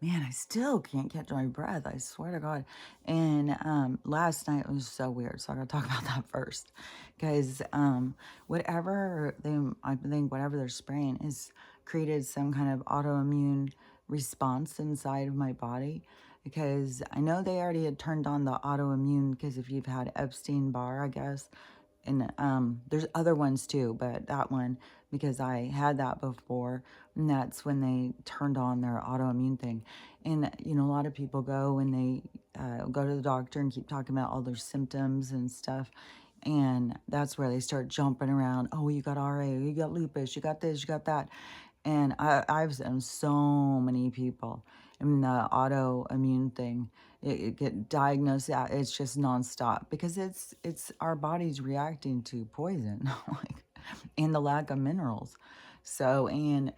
Man, I still can't catch my breath. I swear to God. And last night was so weird. So I gotta talk about that first. Because whatever they I think whatever they're spraying is created some kind of autoimmune response inside of my body. Because I know they already had turned on the autoimmune because if you've had Epstein-Barr, I guess, and there's other ones too, but that one, because I had that before, and that's when they turned on their autoimmune thing. And a lot of people go and they go to the doctor and keep talking about all their symptoms and stuff, and that's where they start jumping around. Oh, you got RA, you got lupus, you got this, you got that. And I've seen so many people in the autoimmune thing. It get diagnosed. It's just nonstop because it's our body's reacting to poison, like, and the lack of minerals. So, and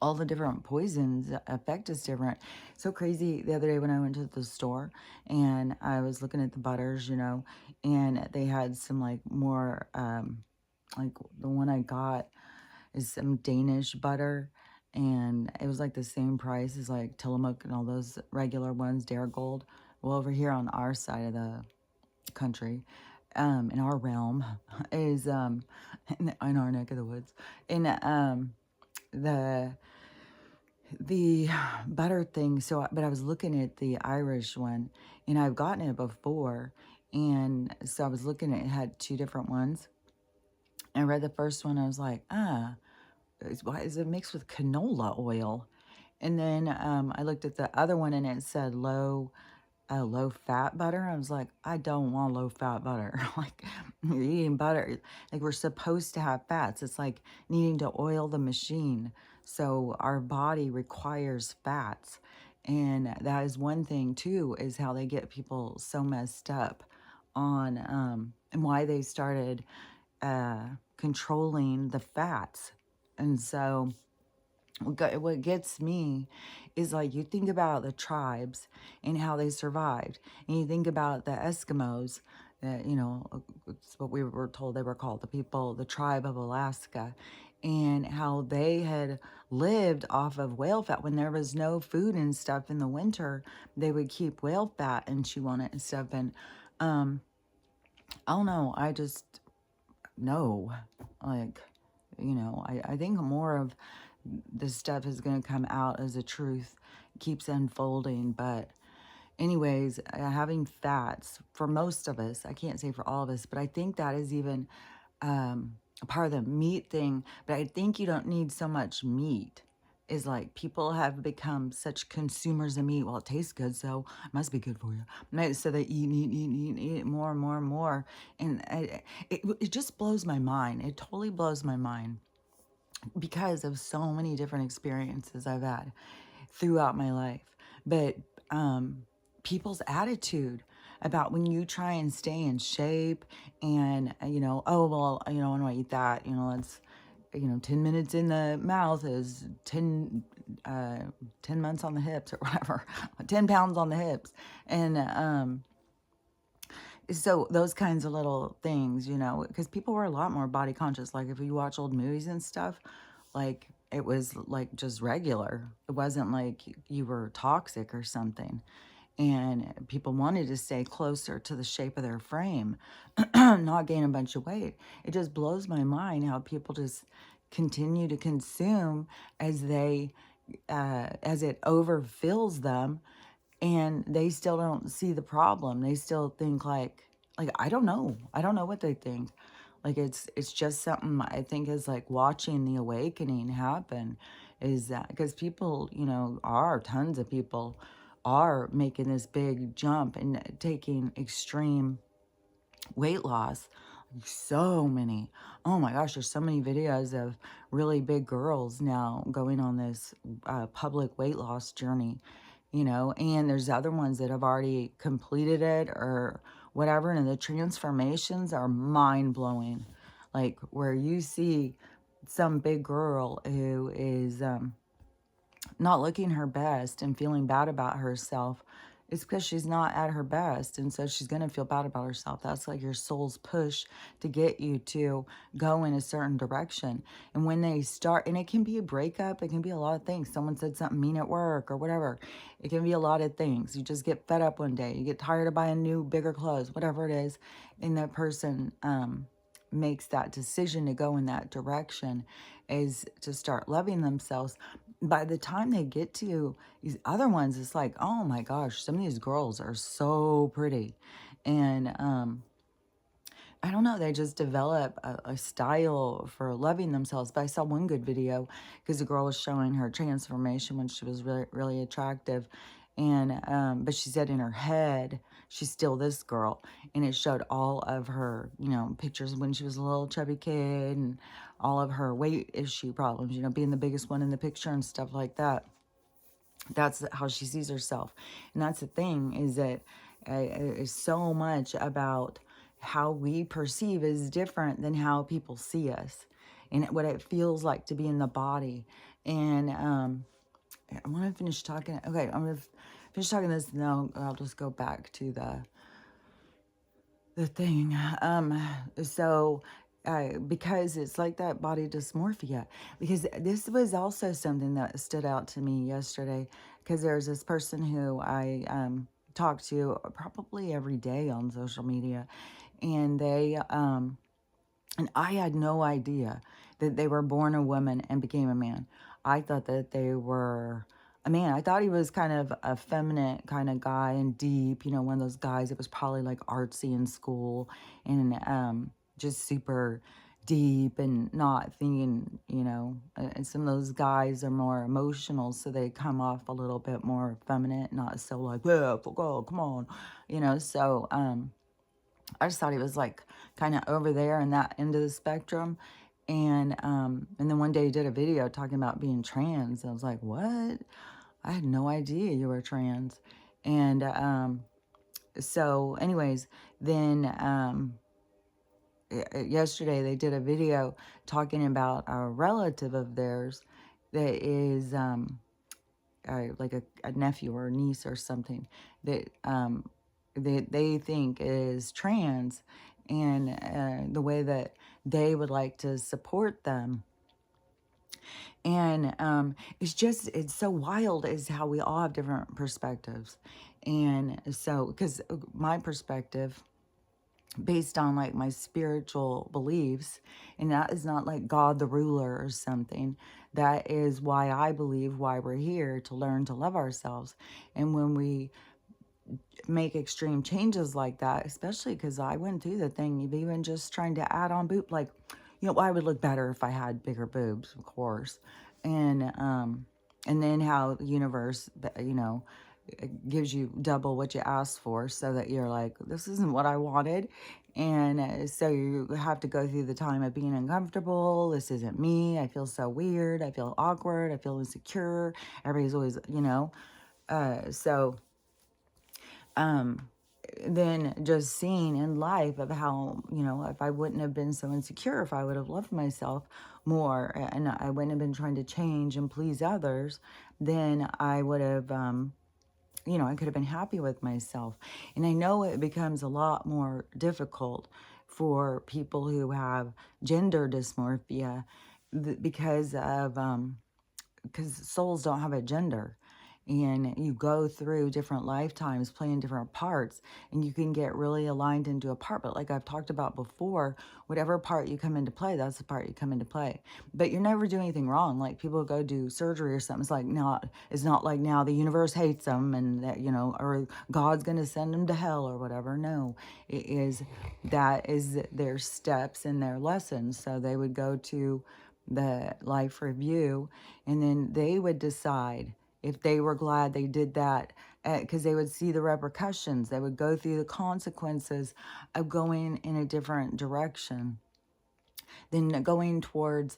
all the different poisons affect us different. So crazy. The other day when I went to the store and I was looking at the butters, and they had some like more, like the one I got is some Danish butter, and it was like the same price as like Tillamook and all those regular ones, Darigold. Well, over here on our side of the country, in our realm, is in our neck of the woods, in the the butter thing. So, but I was looking at the Irish one, and I've gotten it before, and so I was looking at it had two different ones. I read the first one, I was like, why is it mixed with canola oil? And then I looked at the other one and it said low fat butter. I was like, I don't want low fat butter. Like, you're eating butter. Like, we're supposed to have fats. It's like needing to oil the machine. So our body requires fats. And that is one thing too, is how they get people so messed up on and why they started controlling the fats. And so what gets me is like you think about the tribes and how they survived, and you think about the Eskimos. That it's what we were told they were called, the tribe of Alaska, and how they had lived off of whale fat when there was no food and stuff in the winter. They would keep whale fat and chew on it and stuff. And I don't know. I just know, like, I think more of this stuff is going to come out as the truth keeps unfolding. But anyways, having fats for most of us, I can't say for all of us, but I think that is even a part of the meat thing. But I think you don't need so much meat. Is like people have become such consumers of meat. Well, it tastes good, so it must be good for you. Right? So they eat more and more and more. And it just blows my mind. It totally blows my mind because of so many different experiences I've had throughout my life. But people's attitude about when you try and stay in shape and, oh, well, I don't want to eat that, it's, 10 minutes in the mouth is 10 months on the hips or whatever, 10 pounds on the hips. And so those kinds of little things, because people were a lot more body conscious. Like if you watch old movies and stuff, like it was like just regular. It wasn't like you were toxic or something. And people wanted to stay closer to the shape of their frame, not gain a bunch of weight. It just blows my mind how people just continue to consume as as it overfills them, and they still don't see the problem. They still think like I don't know. I don't know what they think. Like it's just something I think is like watching the awakening happen, is that because people, are tons of people are making this big jump and taking extreme weight loss. So many. Oh my gosh, there's so many videos of really big girls now going on this public weight loss journey, and there's other ones that have already completed it or whatever, and the transformations are mind-blowing. Like where you see some big girl who is not looking her best and feeling bad about herself, it's because she's not at her best. And so she's going to feel bad about herself. That's like your soul's push to get you to go in a certain direction. And when they start, and it can be a breakup, it can be a lot of things. Someone said something mean at work or whatever. It can be a lot of things. You just get fed up one day. You get tired of buying new, bigger clothes, whatever it is. And that person, makes that decision to go in that direction, is to start loving themselves. By the time they get to these other ones, it's like, oh my gosh, some of these girls are so pretty. And I don't know, they just develop a style for loving themselves. But I saw one good video because the girl was showing her transformation when she was really, really attractive. And, but she said in her head, she's still this girl. And it showed all of her, pictures when she was a little chubby kid and all of her weight issue problems, being the biggest one in the picture and stuff like that. That's how she sees herself. And that's the thing, is that it's so much about how we perceive is different than how people see us and what it feels like to be in the body. And I want to finish talking. Okay, I'm going to finish talking this, and then I'll just go back to the thing. So because it's like that body dysmorphia, because this was also something that stood out to me yesterday, because there's this person who I talk to probably every day on social media, and they and I had no idea that they were born a woman and became a man. I thought that they were a man. I thought he was kind of a feminine kind of guy and deep, one of those guys that was probably like artsy in school and just super deep and not thinking, and some of those guys are more emotional, so they come off a little bit more feminine, not so like, yeah, oh, come on, so I just thought he was like kind of over there in that end of the spectrum. And then one day he did a video talking about being trans. I was like, what? I had no idea you were trans. And so anyways, then yesterday they did a video talking about a relative of theirs that is like a nephew or a niece or something that they think is trans, and the way that they would like to support them. And it's so wild is how we all have different perspectives. And so, because my perspective, based on like my spiritual beliefs, and that is not like God the ruler or something. That is why I believe why we're here, to learn to love ourselves. And when we make extreme changes like that, especially because I went through the thing of even just trying to add on boob, like, I would look better if I had bigger boobs, of course. And then how the universe, gives you double what you asked for, so that you're like, this isn't what I wanted. And so you have to go through the time of being uncomfortable. This isn't me. I feel so weird. I feel awkward. I feel insecure. Everybody's always, so then just seeing in life of how, if I wouldn't have been so insecure, if I would have loved myself more, and I wouldn't have been trying to change and please others, then I would have, I could have been happy with myself. And I know it becomes a lot more difficult for people who have gender dysmorphia because of, because souls don't have a gender, and you go through different lifetimes playing different parts, and you can get really aligned into a part. But like I've talked about before, whatever part you come into play, that's the part you come into play. But you're never doing anything wrong. Like people go do surgery or something, it's not like now the universe hates them and that, or God's gonna send them to hell or whatever. No, that is their steps and their lessons. So they would go to the life review, and then they would decide if they were glad they did that, because they would see the repercussions. They would go through the consequences of going in a different direction, then going towards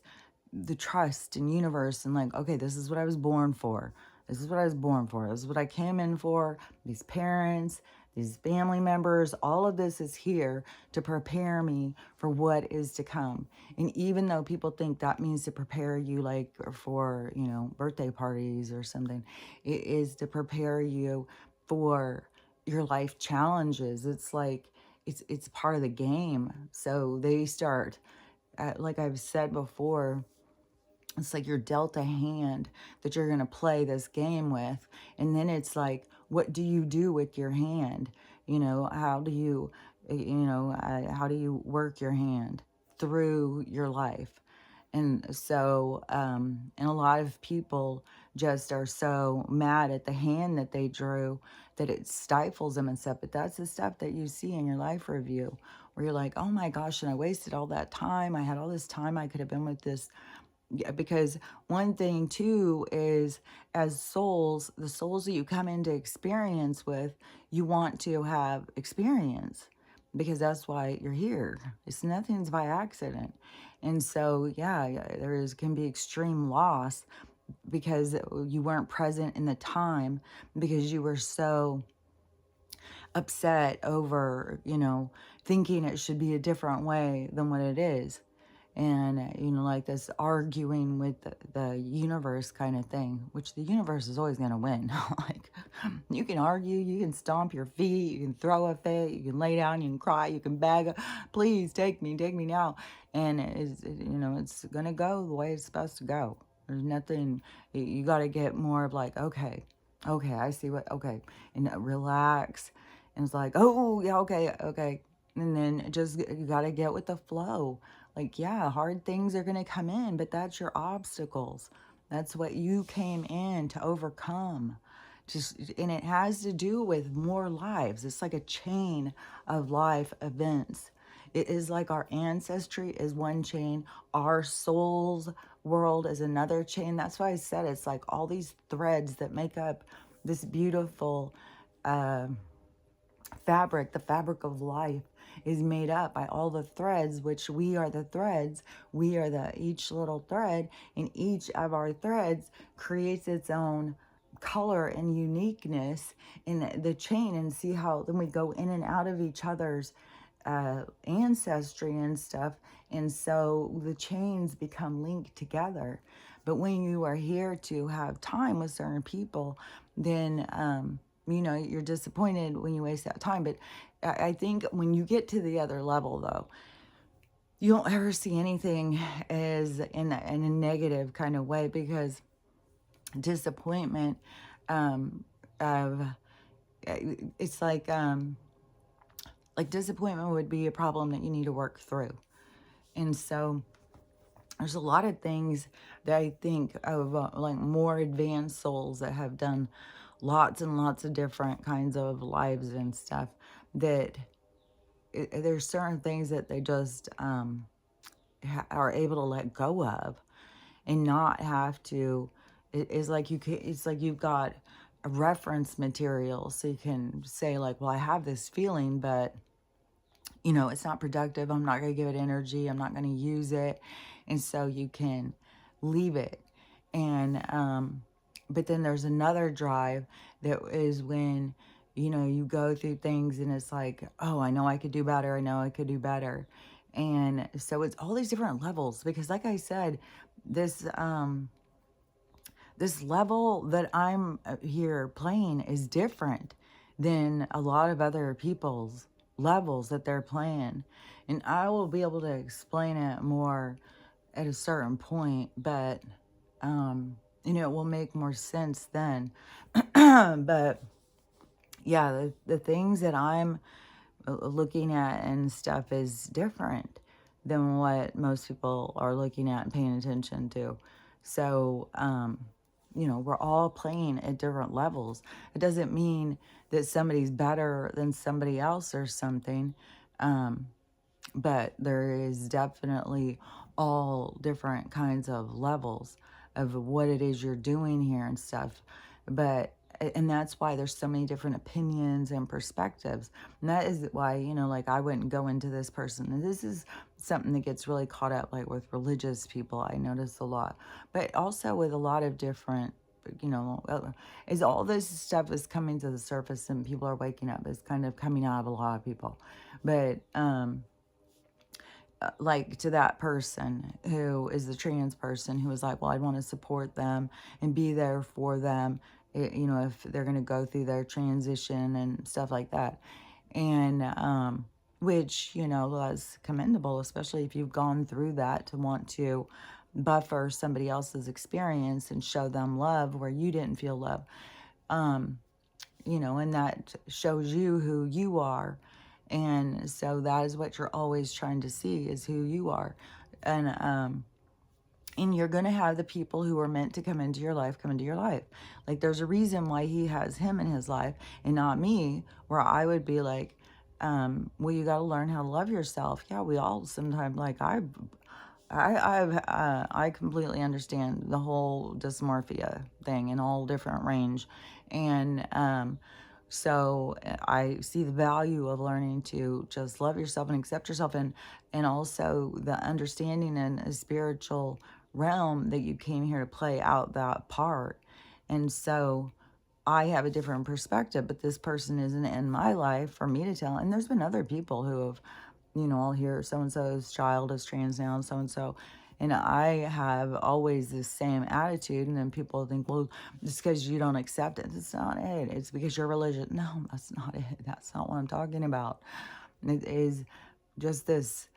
the trust and universe, and like, okay, this is what I was born for. This is what I was born for. This is what I came in for. These parents, these family members, all of this is here to prepare me for what is to come. And even though people think that means to prepare you like for, birthday parties or something, it is to prepare you for your life challenges. It's like it's part of the game. So they start, like I've said before, it's like you're dealt a hand that you're going to play this game with. And then it's like, what do you do with your hand? How do you, how do you work your hand through your life? And so, and a lot of people just are so mad at the hand that they drew that it stifles them and stuff. But that's the stuff that you see in your life review where you're like, oh my gosh, and I wasted all that time. I had all this time I could have been with this. Yeah, because one thing too is, as souls, the souls that you come into experience with, you want to have experience because that's why you're here. It's nothing's by accident. And so, yeah, can be extreme loss because you weren't present in the time because you were so upset over, thinking it should be a different way than what it is. And, like this arguing with the universe kind of thing, which the universe is always going to win. Like, you can argue, you can stomp your feet, you can throw a fit, you can lay down, you can cry, you can beg, please take me now. And it's going to go the way it's supposed to go. There's nothing, you got to get more of like, okay, I see okay. And relax. And it's like, oh, yeah, okay. And then just, you got to get with the flow. Like, yeah, hard things are going to come in, but that's your obstacles. That's what you came in to overcome. And it has to do with more lives. It's like a chain of life events. It is like our ancestry is one chain, our soul's world is another chain. That's why I said it's like all these threads that make up this beautiful fabric. The fabric of life is made up by all the threads, which we are the threads. We are each little thread, and each of our threads creates its own color and uniqueness in the chain. And see how then we go in and out of each other's ancestry and stuff. And so the chains become linked together. But when you are here to have time with certain people, then you're disappointed when you waste that time. But I think when you get to the other level, though, you don't ever see anything as in a negative kind of way, because disappointment, of it's like disappointment would be a problem that you need to work through. And so there's a lot of things that I think of, like more advanced souls that have done lots and lots of different kinds of lives and stuff, that there's certain things that they just are able to let go of and not have to. It's like it's like you've got a reference material, so you can say like, well, I have this feeling, but it's not productive. I'm not going to give it energy. I'm not going to use it. And so you can leave it. And, but then there's another drive that is when, you go through things and it's like, oh, I know I could do better. I know I could do better. And so it's all these different levels, because like I said, this level that I'm here playing is different than a lot of other people's levels that they're playing. And I will be able to explain it more at a certain point, but, it will make more sense then. But yeah, the things that I'm looking at and stuff is different than what most people are looking at and paying attention to. So, we're all playing at different levels. It doesn't mean that somebody's better than somebody else or something. But there is definitely all different kinds of levels of what it is you're doing here and stuff. And that's why there's so many different opinions and perspectives. And that is why, like I wouldn't go into this person. And this is something that gets really caught up, like with religious people, I notice a lot. But also with a lot of different, is all this stuff is coming to the surface and people are waking up. It's kind of coming out of a lot of people. But, like to that person who is the trans person who was like, well, I want to support them and be there for them you know, if they're going to go through their transition and stuff like that. And, which, you know, that's commendable, especially if you've gone through that, to want to buffer somebody else's experience and show them love where you didn't feel love. Um, you know, and that shows you who you are. And so that is what you're always trying to see, is who you are. And you're going to have the people who are meant to come into your life come into your life. Like, there's a reason why he has him in his life and not me, where I would be like, well, you got to learn how to love yourself. Yeah, we all sometimes, like, I completely understand the whole dysmorphia thing in all different range. And so I see the value of learning to just love yourself and accept yourself, and also the understanding in a spiritual realm that you came here to play out that part. And so I have a different perspective, but this person isn't in my life for me to tell. And there's been other people who have, you know, I'll hear so-and-so's child is trans now, and so-and-so. And I have always the same attitude. And then people think, well, just because you don't accept it, it's not it. It's because you're religious. No, that's not it. That's not what I'm talking about. It is just this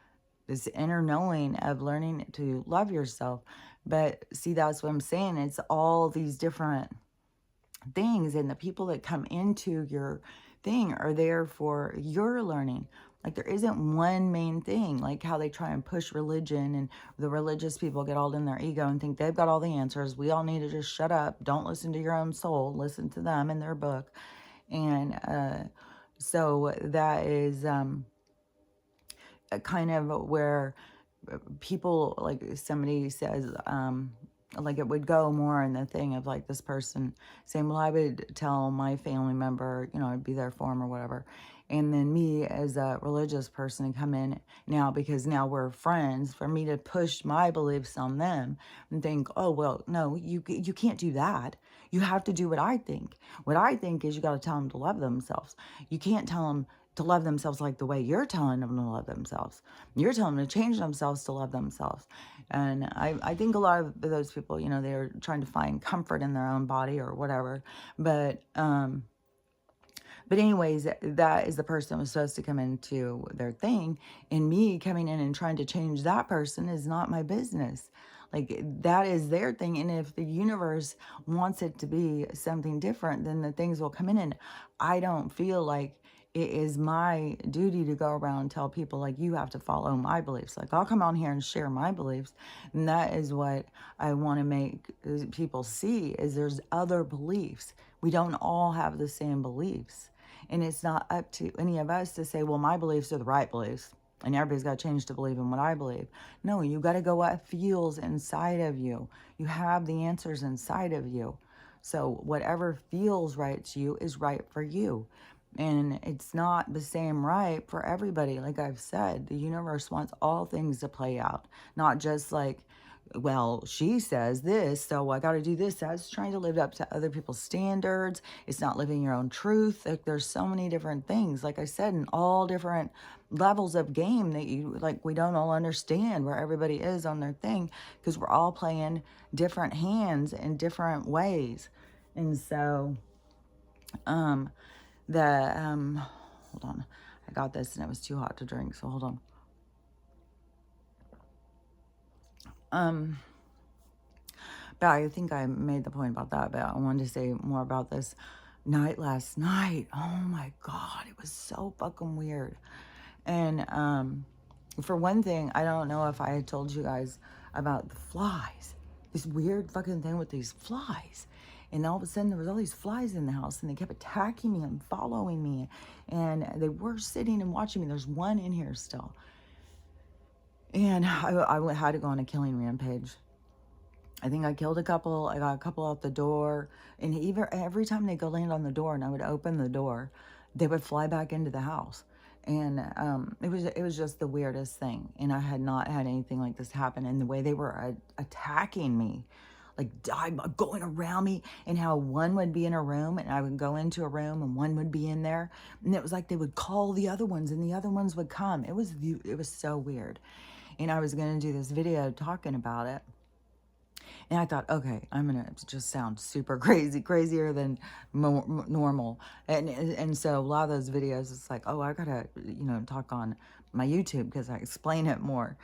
inner knowing of learning to love yourself. But see, that's what I'm saying. It's all these different things, and the people that come into your thing are there for your learning. Like, there isn't one main thing, like how they try and push religion, and the religious people get all in their ego and think they've got all the answers. We all need to just shut up, don't listen to your own soul, listen to them and their book. And so that is kind of where people, like, somebody says, like, it would go more in the thing of, like, this person saying, well, I would tell my family member, you know, I'd be there for them or whatever. And then me as a religious person come in now, because now we're friends, for me to push my beliefs on them and think, oh, well, no, you can't do that. You have to do what I think. What I think is you got to tell them to love themselves. You can't tell them to love themselves like the way you're telling them to love themselves. You're telling them to change themselves to love themselves. And I think a lot of those people, you know, they're trying to find comfort in their own body or whatever. But anyways, that is the person who was supposed to come into their thing. And me coming in and trying to change that person is not my business. Like, that is their thing. And if the universe wants it to be something different, then the things will come in. And I don't feel like it is my duty to go around and tell people, like, you have to follow my beliefs. Like, I'll come on here and share my beliefs. And that is what I want to make people see, is there's other beliefs. We don't all have the same beliefs. And it's not up to any of us to say, well, my beliefs are the right beliefs, and everybody's got to change to believe in what I believe. No, you got to go what feels inside of you. You have the answers inside of you. So whatever feels right to you is right for you. And it's not the same right for everybody. Like I've said, the universe wants all things to play out, not just like, well, she says this, so I got to do this. That's trying to live up to other people's standards. It's not living your own truth. Like, there's so many different things, like I said, in all different levels of game that you, like, we don't all understand where everybody is on their thing, because we're all playing different hands in different ways. And so, hold on, I got this and it was too hot to drink, so hold on. But I think I made the point about that, but I wanted to say more about this night last night. Oh my God, it was so fucking weird. And for one thing, I don't know if I had told you guys about the flies. This weird fucking thing with these flies. And all of a sudden, there was all these flies in the house, and they kept attacking me and following me. And they were sitting and watching me. There's one in here still. And I had to go on a killing rampage. I think I killed a couple. I got a couple out the door. And every time they go land on the door and I would open the door, they would fly back into the house. And it was just the weirdest thing. And I had not had anything like this happen. And the way they were attacking me, like going around me, and how one would be in a room and I would go into a room and one would be in there. And it was like they would call the other ones and the other ones would come. It was so weird. And I was going to do this video talking about it. And I thought, okay, I'm gonna just sound super crazy, crazier than normal. And so a lot of those videos, it's like, oh, I gotta, talk on my YouTube because I explain it more.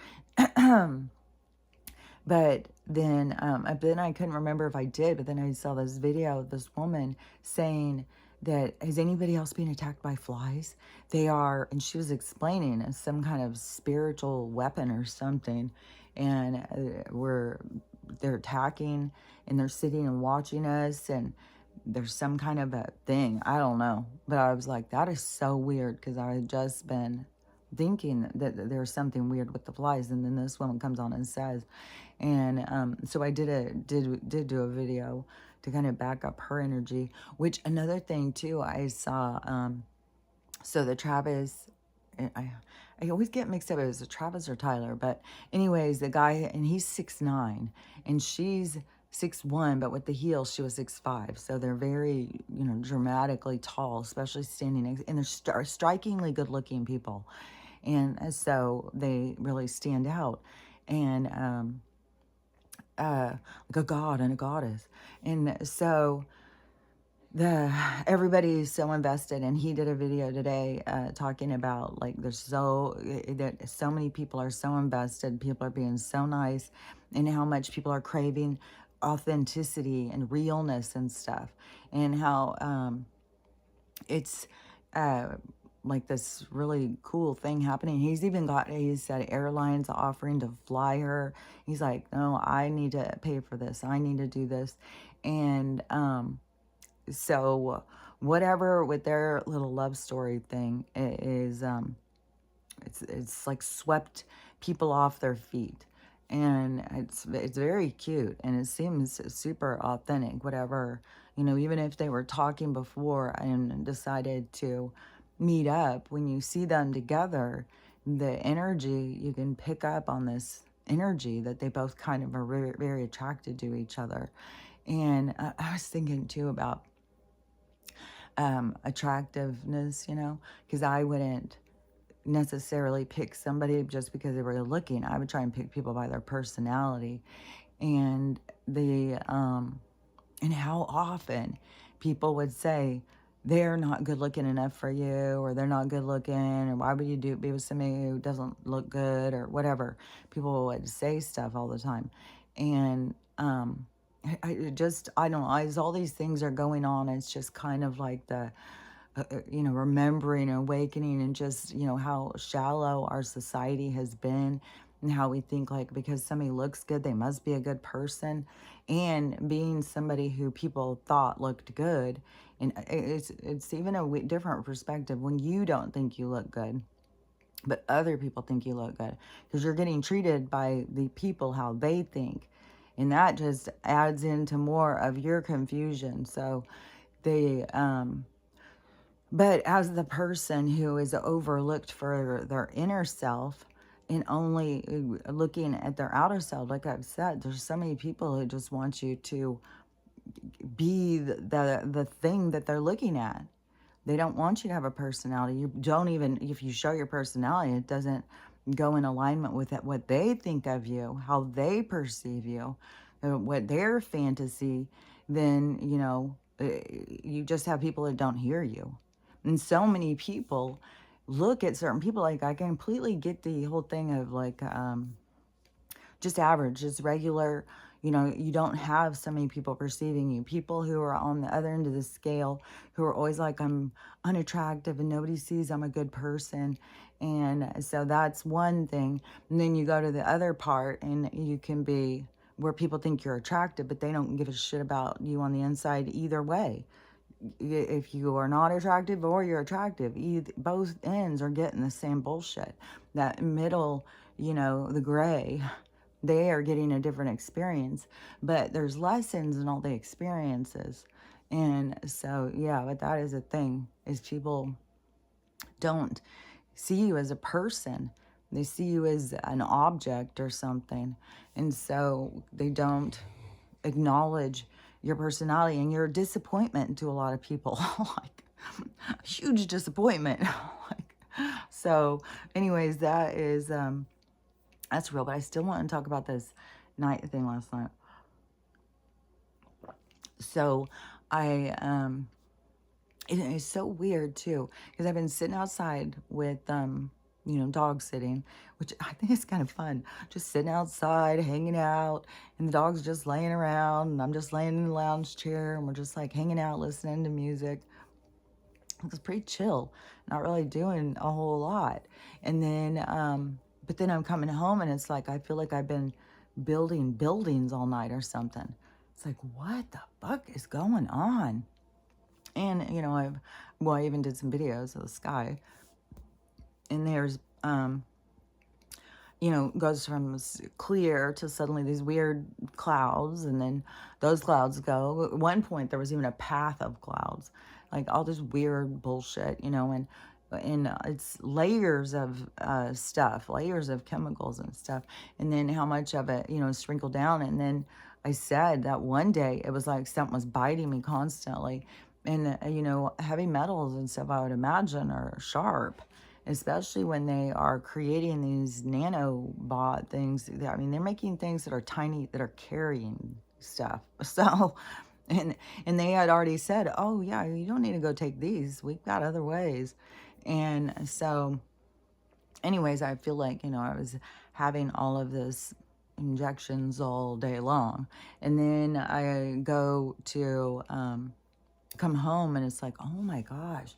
But then I couldn't remember if I did, but then I saw this video of this woman saying that, has anybody else been attacked by flies? They are, and she was explaining it's some kind of spiritual weapon or something, and they're attacking, and they're sitting and watching us, and there's some kind of a thing. I don't know. But I was like, that is so weird, because I had just been thinking that there's something weird with the flies, and then this woman comes on and says, and so I did do a video to kind of back up her energy. Which, another thing too, I saw, so the Travis, I always get mixed up, it was a Travis or Tyler, but anyways, the guy, and he's 6'9", and she's 6'1", but with the heels she was 6'5", so they're very, dramatically tall, especially standing next, and they're strikingly good looking people, and so they really stand out. And like a god and a goddess. And so everybody's so invested, and he did a video today talking about, like, there's that so many people are so invested, people are being so nice, and how much people are craving authenticity and realness and stuff, and how it's like this really cool thing happening. He said airlines offering to fly her. He's like, no, I need to pay for this. I need to do this. And so whatever with their little love story thing is, it's like swept people off their feet. And it's very cute, and it seems super authentic, whatever, even if they were talking before and decided to meet up, when you see them together, the energy, you can pick up on this energy that they both kind of are very, very attracted to each other. And I was thinking too about attractiveness, because I wouldn't necessarily pick somebody just because they were looking. I would try and pick people by their personality, and and how often people would say they're not good looking enough for you, or they're not good looking, or why would you be with somebody who doesn't look good, or whatever. People would say stuff all the time. And I don't know, as all these things are going on, it's just kind of like remembering and awakening, and just, how shallow our society has been, and how we think, like, because somebody looks good, they must be a good person. And being somebody who people thought looked good, and it's even a different perspective when you don't think you look good, but other people think you look good, because you're getting treated by the people how they think, and that just adds into more of your confusion. So they but as the person who is overlooked for their inner self and only looking at their outer self, like I've said, there's so many people who just want you to be the thing that they're looking at. They don't want you to have a personality. You don't even, if you show your personality, it doesn't go in alignment with what they think of you, how they perceive you, what their fantasy, then, you just have people that don't hear you. And so many people look at certain people, like, I completely get the whole thing of, like, just average, just regular, you don't have so many people perceiving you. People who are on the other end of the scale, who are always like, I'm unattractive and nobody sees I'm a good person. And so that's one thing. And then you go to the other part, and you can be where people think you're attractive, but they don't give a shit about you on the inside either way. If you are not attractive or you're attractive, both ends are getting the same bullshit. That middle, the gray, they are getting a different experience, but there's lessons in all the experiences. And so, yeah, but that is a thing, is people don't see you as a person. They see you as an object or something. And so they don't acknowledge your personality, and you're a disappointment to a lot of people. Like, a huge disappointment. Like, so anyways, that's real. But I still want to talk about this night thing last night. So I, it's so weird too, because I've been sitting outside with, dog sitting, which I think is kind of fun. Just sitting outside, hanging out, and the dog's just laying around, and I'm just laying in the lounge chair, and we're just like hanging out, listening to music. It's pretty chill, not really doing a whole lot. And then, but then I'm coming home, and it's like I feel like I've been building buildings all night or something. It's like, what the fuck is going on? And, I even did some videos of the sky, and there's, goes from clear to suddenly these weird clouds, and then those clouds go. At one point, there was even a path of clouds, like all this weird bullshit, and it's layers of stuff, layers of chemicals and stuff, and then how much of it, sprinkled down, and then I said that one day it was like something was biting me constantly, and heavy metals and stuff I would imagine are sharp, especially when they are creating these nanobot things. I mean, they're making things that are tiny, that are carrying stuff. So, and they had already said, oh yeah, you don't need to go take these. We've got other ways. And so, anyways, I feel like, I was having all of this injections all day long. And then I go to come home, and it's like, oh my gosh.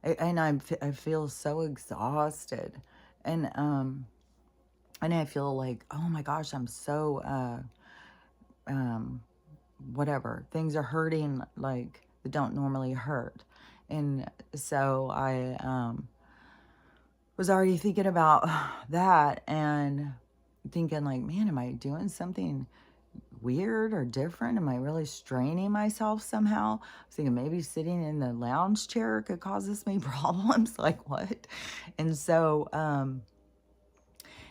And I feel so exhausted, and I feel like, oh my gosh, I'm so whatever, things are hurting like that don't normally hurt. And so I was already thinking about that, and thinking like, man, am I doing something weird or different? Am I really straining myself somehow? I was thinking maybe sitting in the lounge chair could cause this many problems. Like what? And so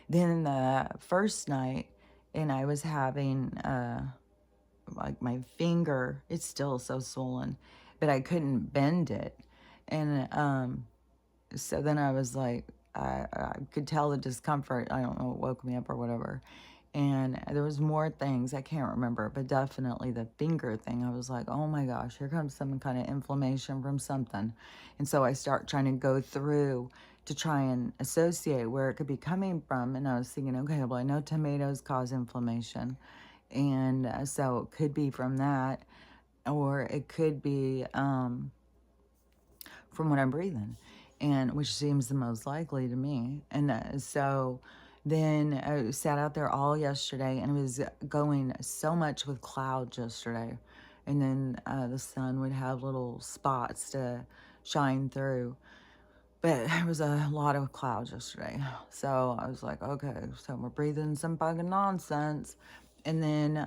then the first night, and I was having like my finger, it's still so swollen, but I couldn't bend it. And so then I was like, I could tell the discomfort. I don't know, it woke me up or whatever. And there was more things I can't remember, but definitely the finger thing. I was like, oh my gosh, here comes some kind of inflammation from something. And so I start trying to go through to try and associate where it could be coming from. And I was thinking, okay, well, I know tomatoes cause inflammation. And so it could be from that, or it could be from what I'm breathing, and which seems the most likely to me. And so then I sat out there all yesterday, and it was going so much with clouds yesterday. And then the sun would have little spots to shine through. But there was a lot of clouds yesterday. So I was like, okay, so we're breathing some fucking nonsense. And then,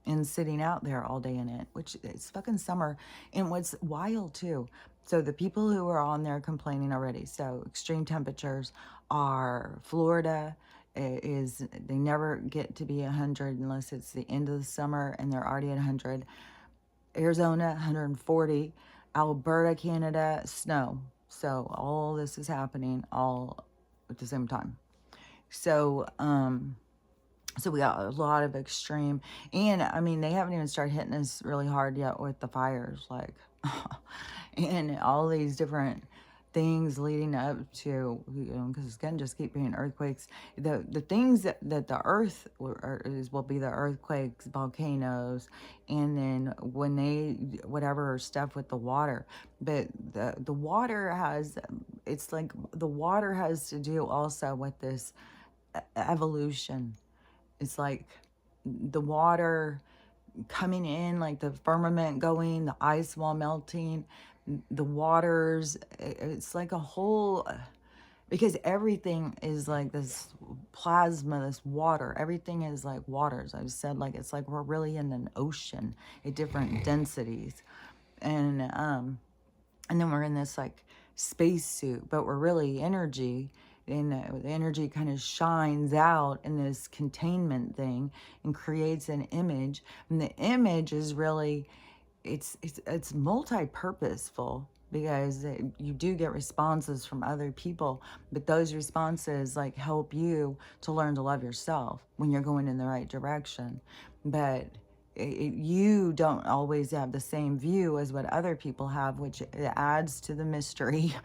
and sitting out there all day in it, which it's fucking summer. And what's wild too, so the people who are on there complaining already, so extreme temperatures are Florida is, they never get to be 100 unless it's the end of the summer, and they're already at 100. Arizona, 140. Alberta, Canada, snow. So all this is happening all at the same time. So, so we got a lot of extreme, and I mean, they haven't even started hitting us really hard yet with the fires, like, and all these different things leading up to, because it's gonna just keep being earthquakes. The things that the earth will be the earthquakes, volcanoes, and then when they, whatever stuff with the water. But the water has, it's like the water has to do also with this evolution. It's like the water coming in, like the firmament going, the ice wall melting, the waters. It's like a whole, because everything is like this plasma, this water. Everything is like waters. I said, like, it's like we're really in an ocean at different densities. And then we're in this like space suit, but we're really energy, and the energy kind of shines out in this containment thing and creates an image, and the image is really, it's multi-purposeful, because you do get responses from other people, but those responses like help you to learn to love yourself when you're going in the right direction. But you don't always have the same view as what other people have, which adds to the mystery.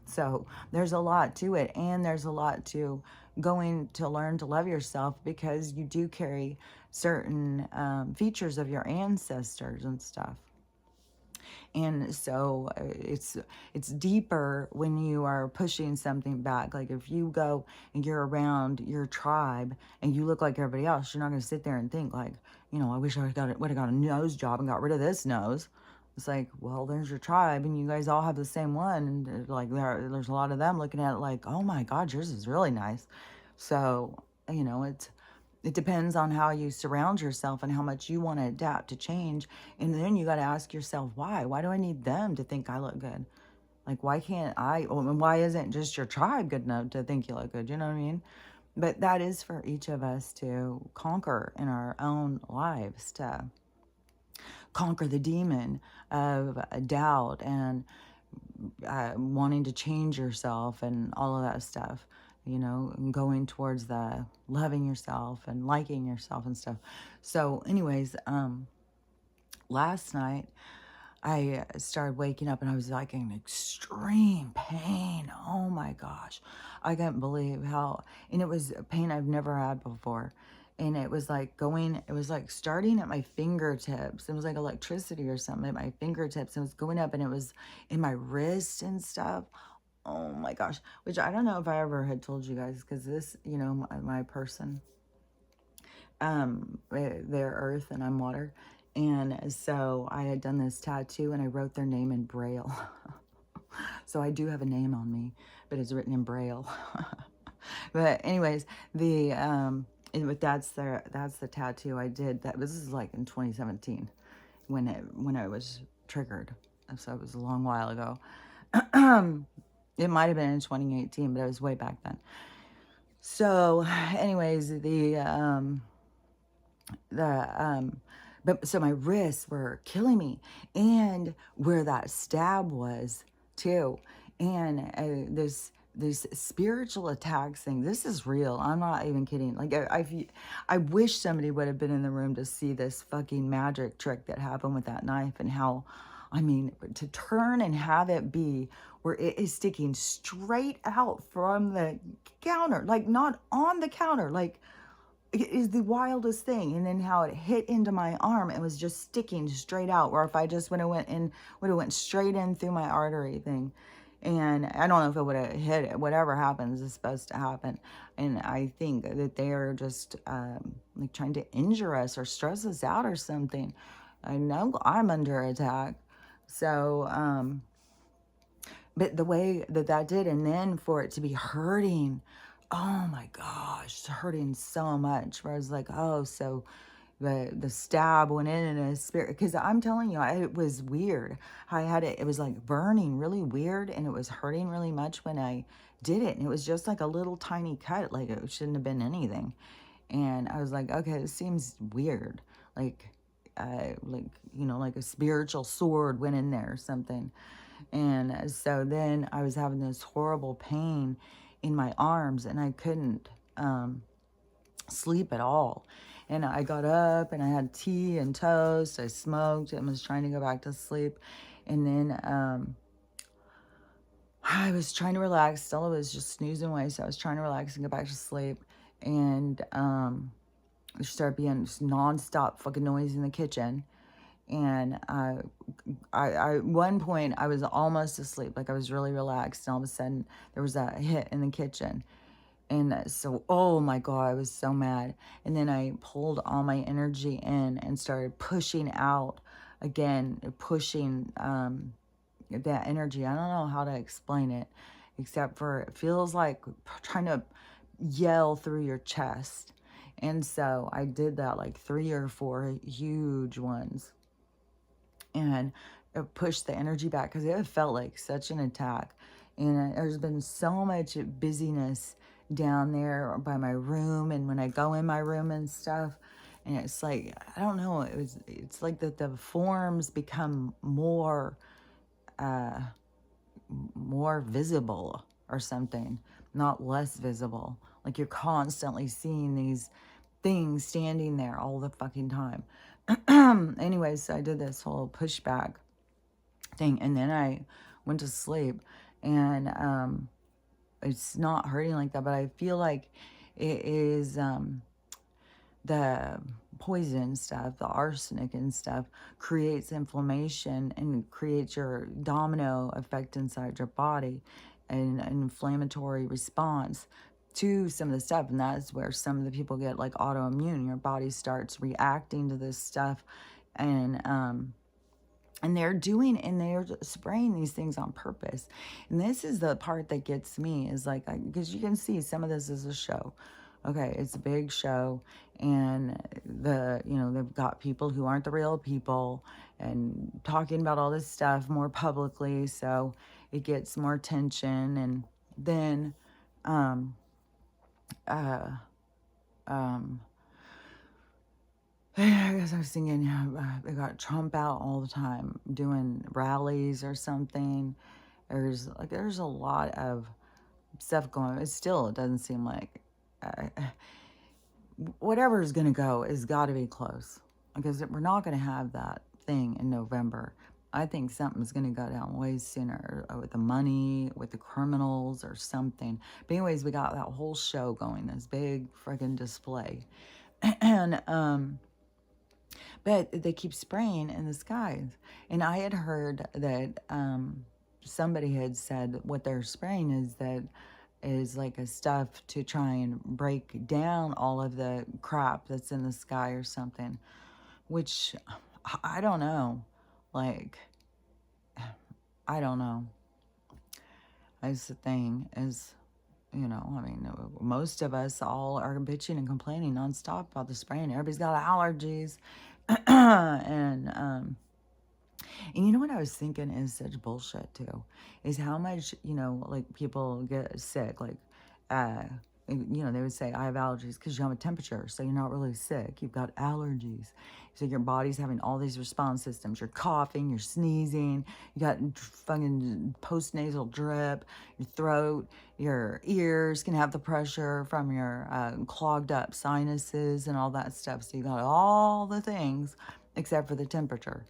So there's a lot to it, and there's a lot to going to learn to love yourself, because you do carry certain features of your ancestors and stuff. And so it's deeper when you are pushing something back. Like if you go and you're around your tribe and you look like everybody else, you're not going to sit there and think like, I wish I would have got a nose job and got rid of this nose. It's like, well, there's your tribe and you guys all have the same one, and like there's a lot of them looking at it like, oh my god, yours is really nice. So it depends on how you surround yourself and how much you want to adapt to change. And then you got to ask yourself, why? Why do I need them to think I look good? Like, why can't I? Why isn't just your tribe good enough to think you look good? You know what I mean? But that is for each of us to conquer in our own lives, to conquer the demon of doubt and wanting to change yourself and all of that stuff, and going towards the loving yourself and liking yourself and stuff. So anyways, last night I started waking up and I was like in extreme pain. Oh my gosh. I couldn't believe how, and it was pain I've never had before. And it was like starting at my fingertips. It was like electricity or something at my fingertips. It was going up and it was in my wrist and stuff. Oh my gosh. Which I don't know if I ever had told you guys, because this, my person, they're earth and I'm water. And so I had done this tattoo and I wrote their name in Braille. So I do have a name on me, but it's written in Braille. But anyways, that's the tattoo I did. This is like in 2017 when I was triggered. So it was a long while ago. It might have been in 2018, but it was way back then. So anyways, but so my wrists were killing me, and where that stab was too, and this spiritual attacks thing. This is real. I'm not even kidding. Like I wish somebody would have been in the room to see this fucking magic trick that happened with that knife, and how, I mean, to turn and have it be where it is sticking straight out from the counter, like not on the counter, like it is the wildest thing. And then how it hit into my arm, it was just sticking straight out, where if I just would have went straight in through my artery thing. And I don't know if it would have hit it. Whatever happens is supposed to happen. And I think that they are just like trying to injure us or stress us out or something. I know I'm under attack. So, but the way that did, and then for it to be hurting, oh my gosh, it's hurting so much. Where I was like, oh, so the stab went in a spirit, because I'm telling you, it was weird. I had it was like burning really weird, and it was hurting really much when I did it. And it was just like a little tiny cut, like it shouldn't have been anything. And I was like, okay, this seems weird. Like like a spiritual sword went in there or something. And so then I was having this horrible pain in my arms, and I couldn't sleep at all. And I got up and I had tea and toast. I smoked and was trying to go back to sleep. And then I was trying to relax. Stella was just snoozing away, so I was trying to relax and go back to sleep. And there started being just nonstop fucking noise in the kitchen. And at one point I was almost asleep, like I was really relaxed, and all of a sudden there was a hit in the kitchen. And so, oh my God, I was so mad. And then I pulled all my energy in and started pushing out again, pushing that energy. I don't know how to explain it, except for it feels like trying to yell through your chest. And so I did that like 3 or 4 huge ones, and it pushed the energy back, because it felt like such an attack. And there's been so much busyness down there by my room, and when I go in my room and stuff, and it's like, I don't know, it's like that the forms become more visible or something, not less visible. Like you're constantly seeing these things standing there all the fucking time. Anyways, so I did this whole pushback thing, and then I went to sleep, and it's not hurting like that, but I feel like it is the poison stuff, the arsenic and stuff, creates inflammation and creates your domino effect inside your body, and an inflammatory response to some of the stuff. And that's where some of the people get like autoimmune. Your body starts reacting to this stuff, and they're spraying these things on purpose. And this is the part that gets me, is like, because you can see some of this is a show. Okay, it's a big show, and they've got people who aren't the real people and talking about all this stuff more publicly, so it gets more attention. And then I guess I was thinking, they got Trump out all the time doing rallies or something. There's a lot of stuff going on. It doesn't seem like whatever is going to go has got to be close, because we're not going to have that thing in November. I think something's going to go down way sooner, with the money, with the criminals or something. But anyways, we got that whole show going, this big freaking display. And but they keep spraying in the skies. And I had heard that somebody had said what they're spraying is like a stuff to try and break down all of the crap that's in the sky or something, which I don't know. Like, I don't know. That's the thing is, I mean, most of us all are bitching and complaining nonstop about the spraying. Everybody's got allergies. And you know what I was thinking is such bullshit too, is how much, like people get sick, like, they would say, I have allergies because you have a temperature, so you're not really sick. You've got allergies. So your body's having all these response systems. You're coughing, you're sneezing, you got fucking postnasal drip, your throat, your ears can have the pressure from your clogged up sinuses and all that stuff. So you got all the things except for the temperature.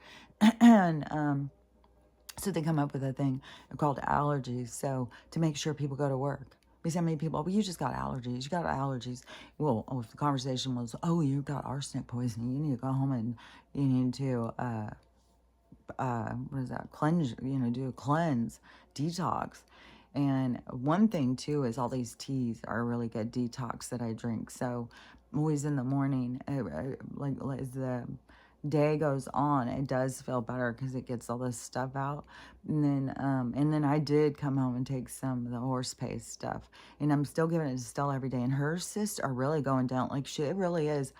And so they come up with a thing called allergies. So to make sure people go to work. Because how many people, well, you just got allergies. You got allergies. Well, if the conversation was, oh, you got arsenic poisoning, you need to go home and you need to, what is that? Cleanse, do a cleanse, detox. And one thing too is all these teas are a really good detox that I drink. So always in the morning, like as the day goes on, it does feel better because it gets all this stuff out. And then I did come home and take some of the horse paste stuff, and I'm still giving it to Stella every day. And her cysts are really going down. Like, it really is.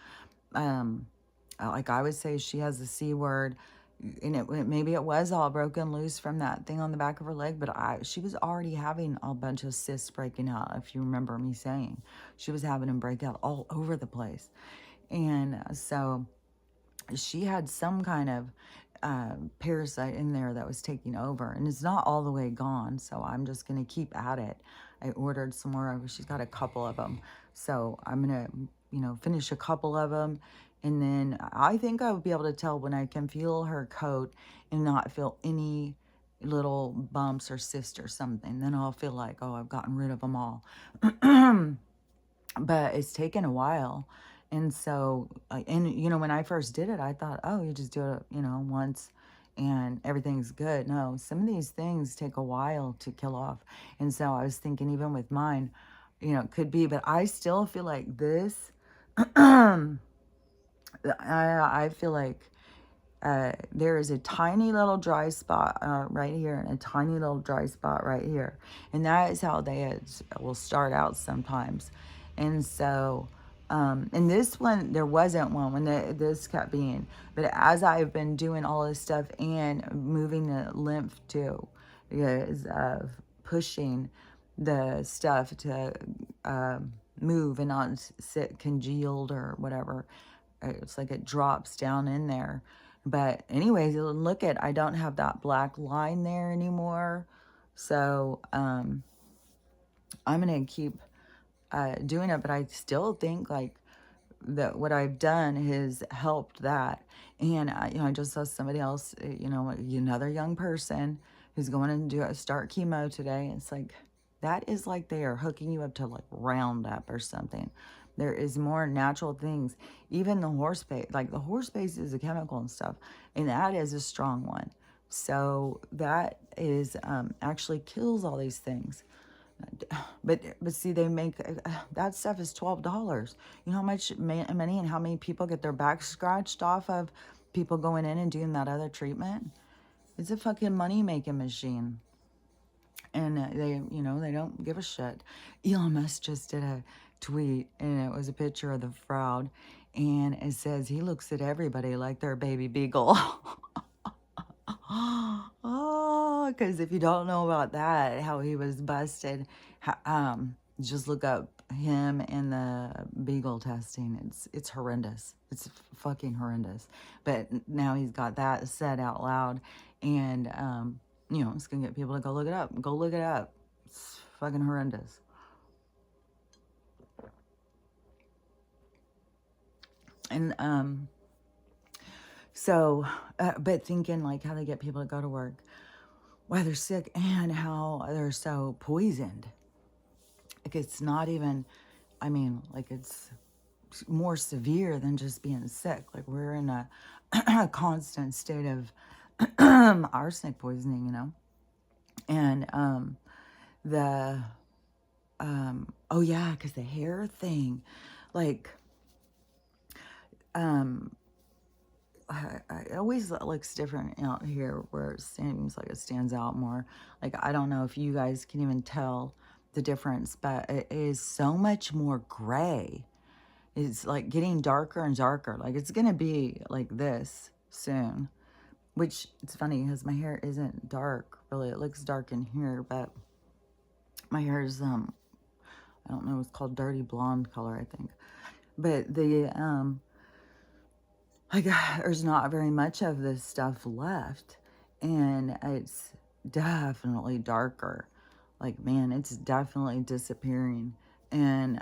Like I would say, she has the C word, and maybe it was all broken loose from that thing on the back of her leg, but she was already having a bunch of cysts breaking out. If you remember me saying, she was having them break out all over the place. And so she had some kind of parasite in there that was taking over, and it's not all the way gone, so I'm just going to keep at it. I ordered some more. She's got a couple of them, so I'm going to finish a couple of them, and then I think I would be able to tell when I can feel her coat and not feel any little bumps or cysts or something. Then I'll feel like, oh, I've gotten rid of them all. But it's taken a while. And so, when I first did it, I thought, oh, you just do it, once and everything's good. No, some of these things take a while to kill off. And so I was thinking, even with mine, it could be, but I still feel like this. I feel like there is a tiny little dry spot right here, and a tiny little dry spot right here. And that is how they will start out sometimes. And so, and this one, there wasn't one when this kept being. But as I've been doing all this stuff and moving the lymph too, because of pushing the stuff to move and not sit congealed or whatever, it's like it drops down in there. But anyways, look at, I don't have that black line there anymore. So I'm going to keep doing it. But I still think, like, that what I've done has helped that. And I just saw somebody else, another young person who's going to start chemo today. It's like, that is like they are hooking you up to like Roundup or something. There is more natural things. Even the horse base, like the horse base is a chemical and stuff, and that is a strong one. So that is actually kills all these things. But see, they make that stuff is $12. You know how much money and how many people get their backs scratched off of people going in and doing that other treatment? It's a fucking money making machine, and they don't give a shit. Elon Musk just did a tweet, and it was a picture of the fraud, and it says he looks at everybody like they're a baby beagle. Oh, because if you don't know about that, how he was busted, just look up him and the beagle testing. It's horrendous. It's fucking horrendous. But now he's got that said out loud, and it's gonna get people to go look it up. Go look it up. It's fucking horrendous. And but thinking like how they get people to go to work while they're sick and how they're so poisoned. Like it's not even, like it's more severe than just being sick. Like we're in a constant state of arsenic poisoning, And oh yeah, because the hair thing, like, it always looks different out here where it seems like it stands out more. Like, I don't know if you guys can even tell the difference, but it is so much more gray. It's like getting darker and darker. Like, it's going to be like this soon, which it's funny because my hair isn't dark, really. It looks dark in here, but my hair is, I don't know, it's called dirty blonde color, I think. But like there's not very much of this stuff left, and it's definitely darker. Like, man, it's definitely disappearing. And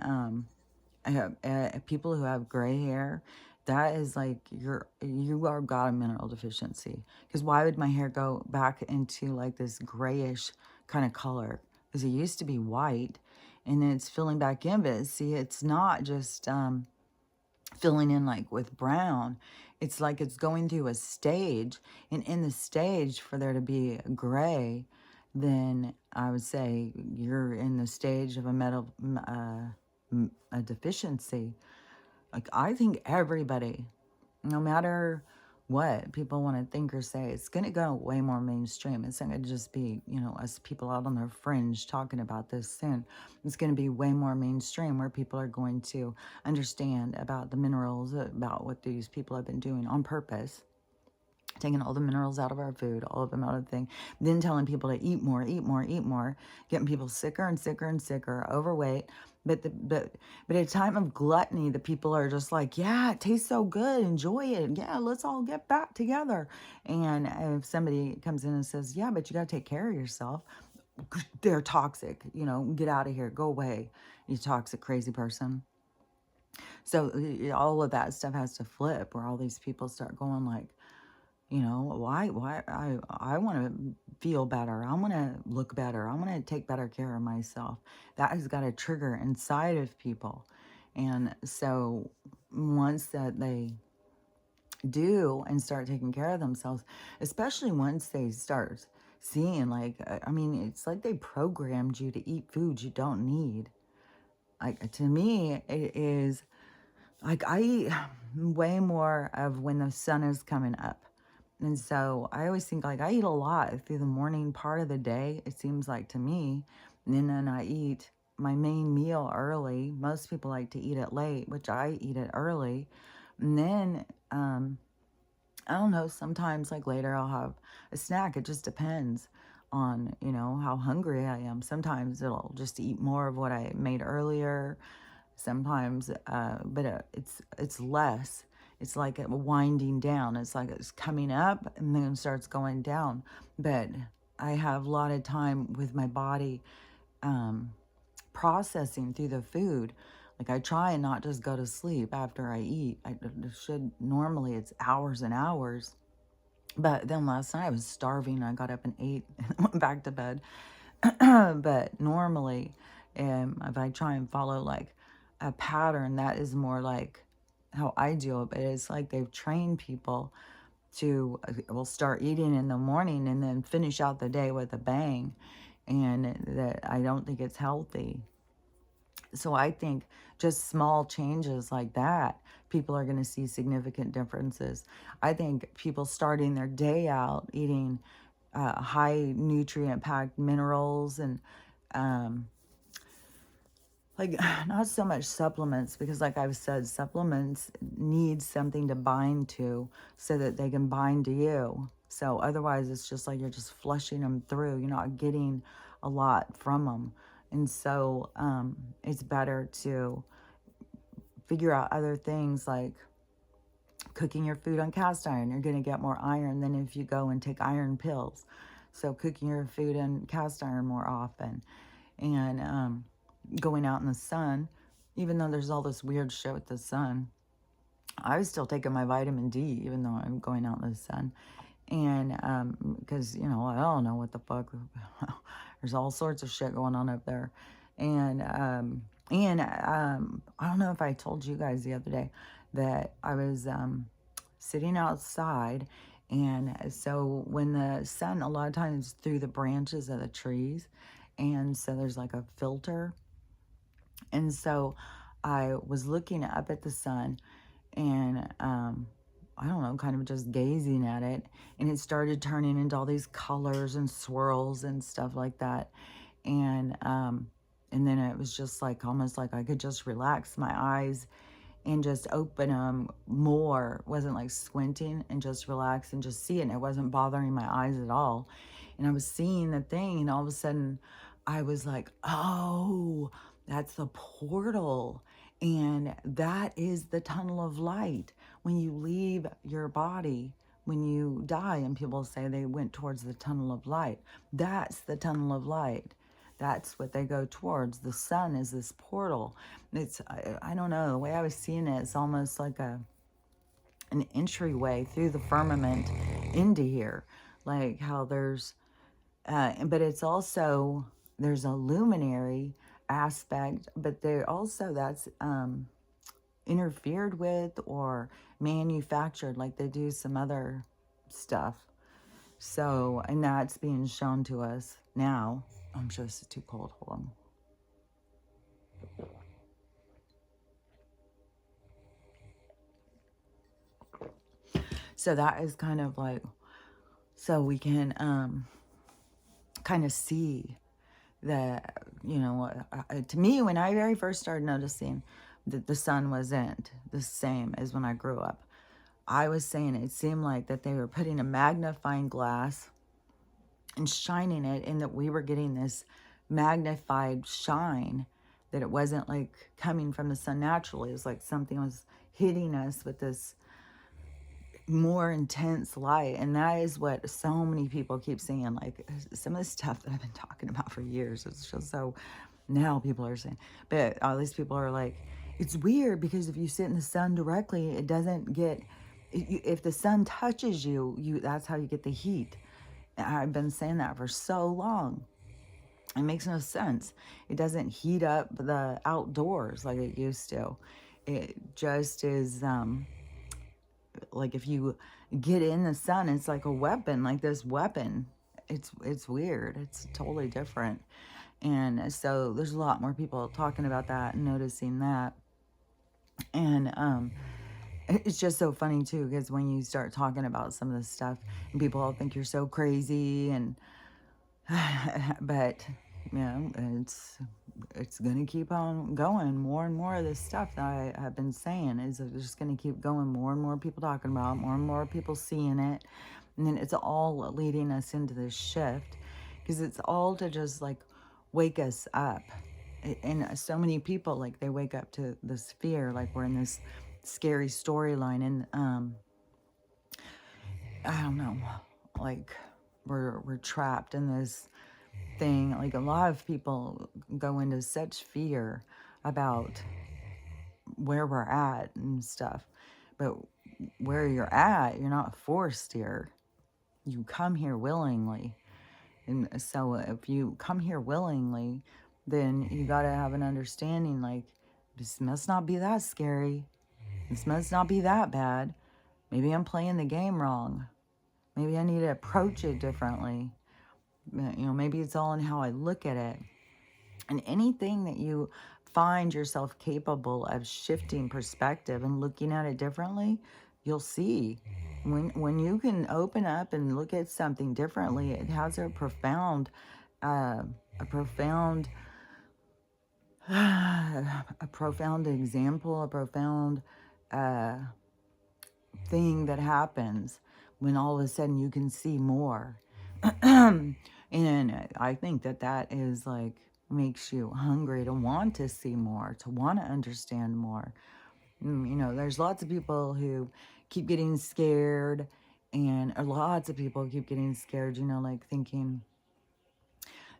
I have people who have gray hair, that is like you are got a mineral deficiency. Because why would my hair go back into like this grayish kind of color? Because it used to be white, and then it's filling back in. But see, it's not just filling in like with brown. It's like it's going through a stage, and in the stage for there to be gray, then I would say you're in the stage of a metal a deficiency. Like, I think everybody, no matter what people want to think or say, it's going to go way more mainstream. It's not going to just be, us people out on the fringe talking about this soon. It's going to be way more mainstream where people are going to understand about the minerals, about what these people have been doing on purpose, taking all the minerals out of our food, all of them out of the thing, then telling people to eat more, eat more, eat more, getting people sicker and sicker and sicker, overweight. But at a time of gluttony, the people are just like, yeah, it tastes so good, enjoy it. Yeah, let's all get back together. And if somebody comes in and says, yeah, but you got to take care of yourself, they're toxic. Get out of here, go away, you toxic, crazy person. So all of that stuff has to flip, where all these people start going like, why I want to feel better. I want to look better. I want to take better care of myself. That has got a trigger inside of people. And so once that they do and start taking care of themselves, especially once they start seeing like, it's like they programmed you to eat foods you don't need. Like, to me, it is like I eat way more of when the sun is coming up. And so I always think like I eat a lot through the morning part of the day, it seems like to me. And then I eat my main meal early. Most people like to eat it late, which I eat it early. And then, I don't know, sometimes like later I'll have a snack. It just depends on, how hungry I am. Sometimes it'll just eat more of what I made earlier. Sometimes, but it's less. It's like a winding down. It's like it's coming up and then it starts going down. But I have a lot of time with my body processing through the food. Like I try and not just go to sleep after I eat. I should, normally it's hours and hours. But then last night I was starving. I got up and ate and went back to bed. But normally, if I try and follow like a pattern, that is more like how I do it. But it's like they've trained people to, will start eating in the morning and then finish out the day with a bang. And that I don't think it's healthy. So I think just small changes like that, people are going to see significant differences. I think people starting their day out eating high nutrient packed minerals and um, like not so much supplements, because like I've said, supplements need something to bind to so that they can bind to you. So otherwise it's just like you're just flushing them through. You're not getting a lot from them. And so it's better to figure out other things like cooking your food on cast iron. You're going to get more iron than if you go and take iron pills. So cooking your food in cast iron more often, and going out in the sun, even though there's all this weird shit with the sun, I was still taking my vitamin D even though I'm going out in the sun. And because, you know, I don't know what the fuck, there's all sorts of shit going on up there. And I don't know if I told you guys the other day that I was sitting outside. And so when the sun, a lot of times through the branches of the trees, and so there's like a filter. And so I was looking up at the sun, and I don't know, kind of just gazing at it, and it started turning into all these colors and swirls and stuff like that. And then it was just like almost like I could just relax my eyes and just open them more. It wasn't like squinting, and just relax and just see it. And it wasn't bothering my eyes at all. And I was seeing the thing, and all of a sudden I was like, oh, that's the portal. And that is the tunnel of light. When you leave your body, when you die, and people say they went towards the tunnel of light, that's the tunnel of light. That's what they go towards. The sun is this portal. It's, I don't know, the way I was seeing it, it's almost like an entryway through the firmament into here. Like how there's, but it's also, there's a luminary aspect, but there also, that's interfered with or manufactured, like they do some other stuff. So, and that's being shown to us now. I'm sure this is too cold. Hold on. So that is kind of like, so we can kind of see that, you know, to me, when I very first started noticing that the sun wasn't the same as when I grew up, I was saying it seemed like that they were putting a magnifying glass and shining it, and that we were getting this magnified shine, that it wasn't like coming from the sun naturally. It was like something was hitting us with this more intense light. And that is what so many people keep saying. Like some of the stuff that I've been talking about for years, it's just so, now people are saying, but all these people are like, it's weird because if you sit in the sun directly, it doesn't get, if the sun touches you, that's how you get the heat. And I've been saying that for so long. It makes no sense. It doesn't heat up the outdoors like it used to. It just is, like if you get in the sun, it's like a weapon, like this weapon. It's weird. It's totally different. And so there's a lot more people talking about that and noticing that. And it's just so funny too, because when you start talking about some of this stuff, and people all think you're so crazy, and but you know, it's gonna keep on going. More and more of this stuff that I have been saying is just gonna keep going. More and more people talking about it, more and more people seeing it, and then it's all leading us into this shift, because it's all to just like wake us up. And so many people, like, they wake up to this fear, like we're in this scary storyline, and I don't know, like we're trapped in this thing. Like a lot of people go into such fear about where we're at and stuff. But where you're at, you're not forced here. You come here willingly. And so if you come here willingly, then you got to have an understanding like, this must not be that scary. This must not be that bad. Maybe I'm playing the game wrong. Maybe I need to approach it differently. Maybe it's all in how I look at it. And anything that you find yourself capable of shifting perspective and looking at it differently, you'll see. When you can open up and look at something differently, it has a profound a profound example, a profound thing that happens when all of a sudden you can see more. And I think that is like, makes you hungry to want to see more, to want to understand more. There's lots of people who keep getting scared, and lots of people keep getting scared, like thinking,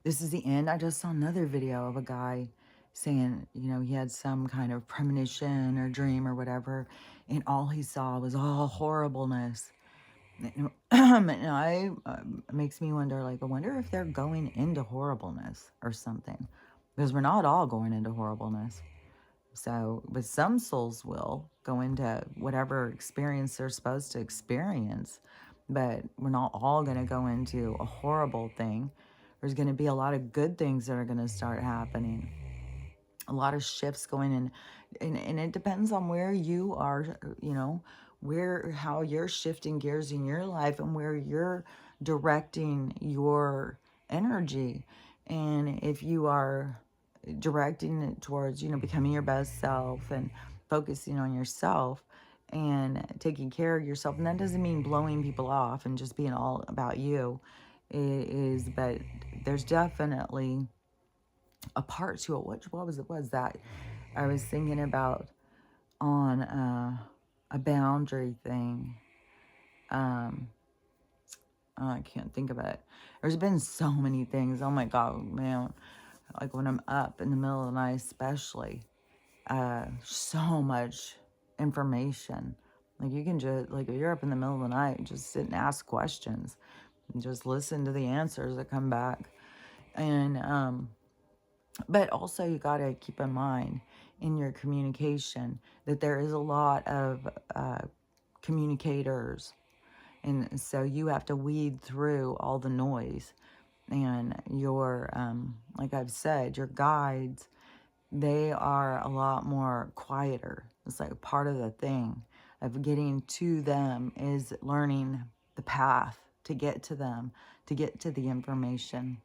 this is the end. I just saw another video of a guy saying, he had some kind of premonition or dream or whatever, and all he saw was all horribleness. And it makes me wonder, like, I wonder if they're going into horribleness or something, because we're not all going into horribleness. So, but some souls will go into whatever experience they're supposed to experience, but we're not all going to go into a horrible thing. There's going to be a lot of good things that are going to start happening. A lot of shifts going in, and it depends on where you are, how you're shifting gears in your life and where you're directing your energy. And if you are directing it towards, becoming your best self and focusing on yourself and taking care of yourself, and that doesn't mean blowing people off and just being all about you, but there's definitely a part to it. What was that I was thinking about on a boundary thing? I can't think of it. There's been so many things. Oh my God, man. Like when I'm up in the middle of the night, especially, so much information. Like you can just, like if you're up in the middle of the night, just sit and ask questions and just listen to the answers that come back. And, but also you got to keep in mind in your communication that there is a lot of communicators. And so you have to weed through all the noise. And your, like I've said, your guides, they are a lot more quieter. It's like part of the thing of getting to them is learning the path to get to them, to get to the information.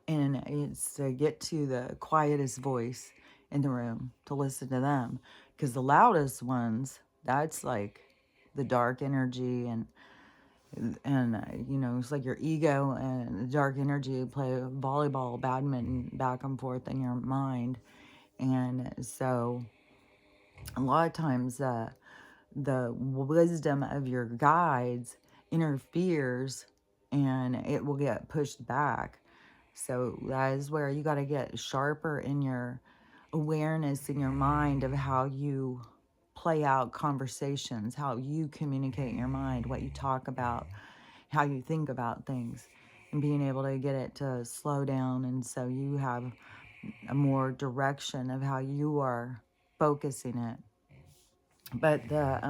And it's to get to the quietest voice in the room, to listen to them. Because the loudest ones, that's like the dark energy and it's like your ego and the dark energy play volleyball, badminton back and forth in your mind. And so a lot of times the wisdom of your guides interferes and it will get pushed back. So that is where you got to get sharper in your awareness in your mind of how you play out conversations, how you communicate in your mind, what you talk about, how you think about things, and being able to get it to slow down. And so you have a more direction of how you are focusing it. But let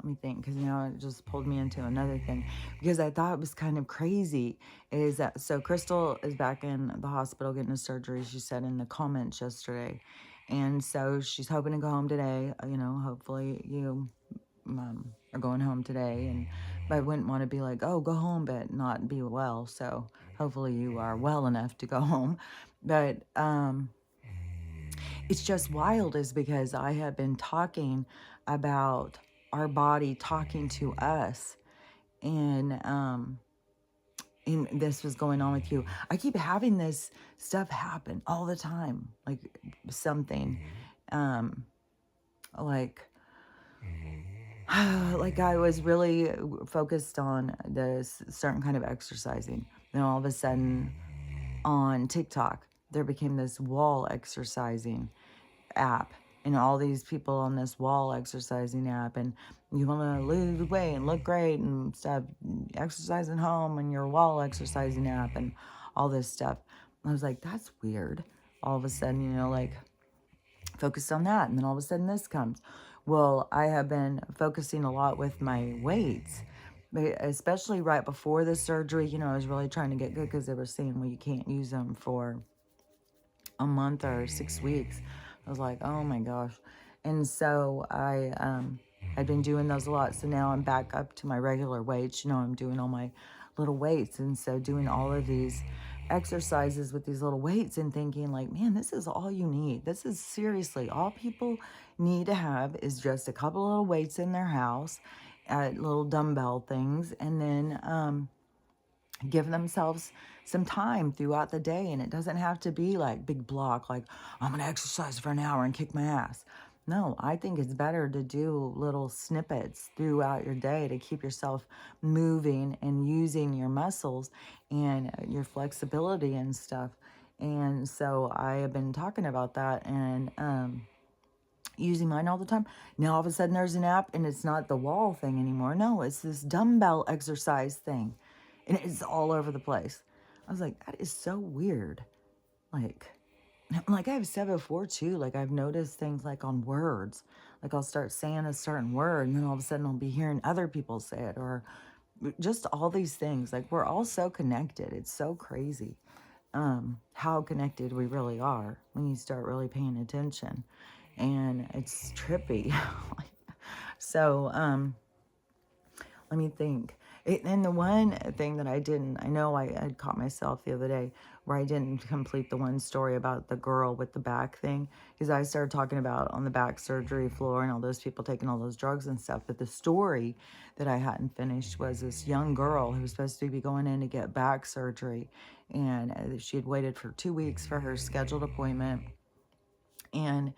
me think, because it just pulled me into another thing, because I thought it was kind of crazy, is that, so Crystal is back in the hospital getting a surgery, she said in the comments yesterday, and so she's hoping to go home today. Hopefully you are going home today, and but I wouldn't want to be like, oh, go home but not be well, so hopefully you are well enough to go home. But it's just wild, is because I have been talking about our body talking to us, and this was going on with you. I keep having this stuff happen all the time, like something, like I was really focused on this certain kind of exercising. Then all of a sudden on TikTok, there became this wall exercising app, and all these people on this wall exercising app, and you want to lose weight and look great and stuff, exercising home and your wall exercising app and all this stuff. I was like, that's weird. All of a sudden, like, focused on that, and then all of a sudden this comes. Well, I have been focusing a lot with my weights, but especially right before the surgery. I was really trying to get good because they were saying, well, you can't use them for a month or 6 weeks. I was like, oh my gosh. And so I've been doing those a lot. So now I'm back up to my regular weights. I'm doing all my little weights. And so doing all of these exercises with these little weights and thinking like, man, this is all you need. This is seriously all people need to have is just a couple little weights in their house, little dumbbell things, and then give themselves some time throughout the day. And it doesn't have to be like big block, like I'm going to exercise for an hour and kick my ass. No, I think it's better to do little snippets throughout your day to keep yourself moving and using your muscles and your flexibility and stuff. And so I have been talking about that and using mine all the time. Now all of a sudden there's an app and it's not the wall thing anymore. No, it's this dumbbell exercise thing. And it's all over the place. I was like, that is so weird. Like I've said before too, like I've noticed things like on words. Like I'll start saying a certain word and then all of a sudden I'll be hearing other people say it, or just all these things. Like we're all so connected. It's so crazy how connected we really are when you start really paying attention. And it's trippy. So, let me think. And the one thing that I know I caught myself the other day where I didn't complete the one story about the girl with the back thing, because I started talking about on the back surgery floor and all those people taking all those drugs and stuff. But the story that I hadn't finished was this young girl who was supposed to be going in to get back surgery. And she had waited for 2 weeks for her scheduled appointment. And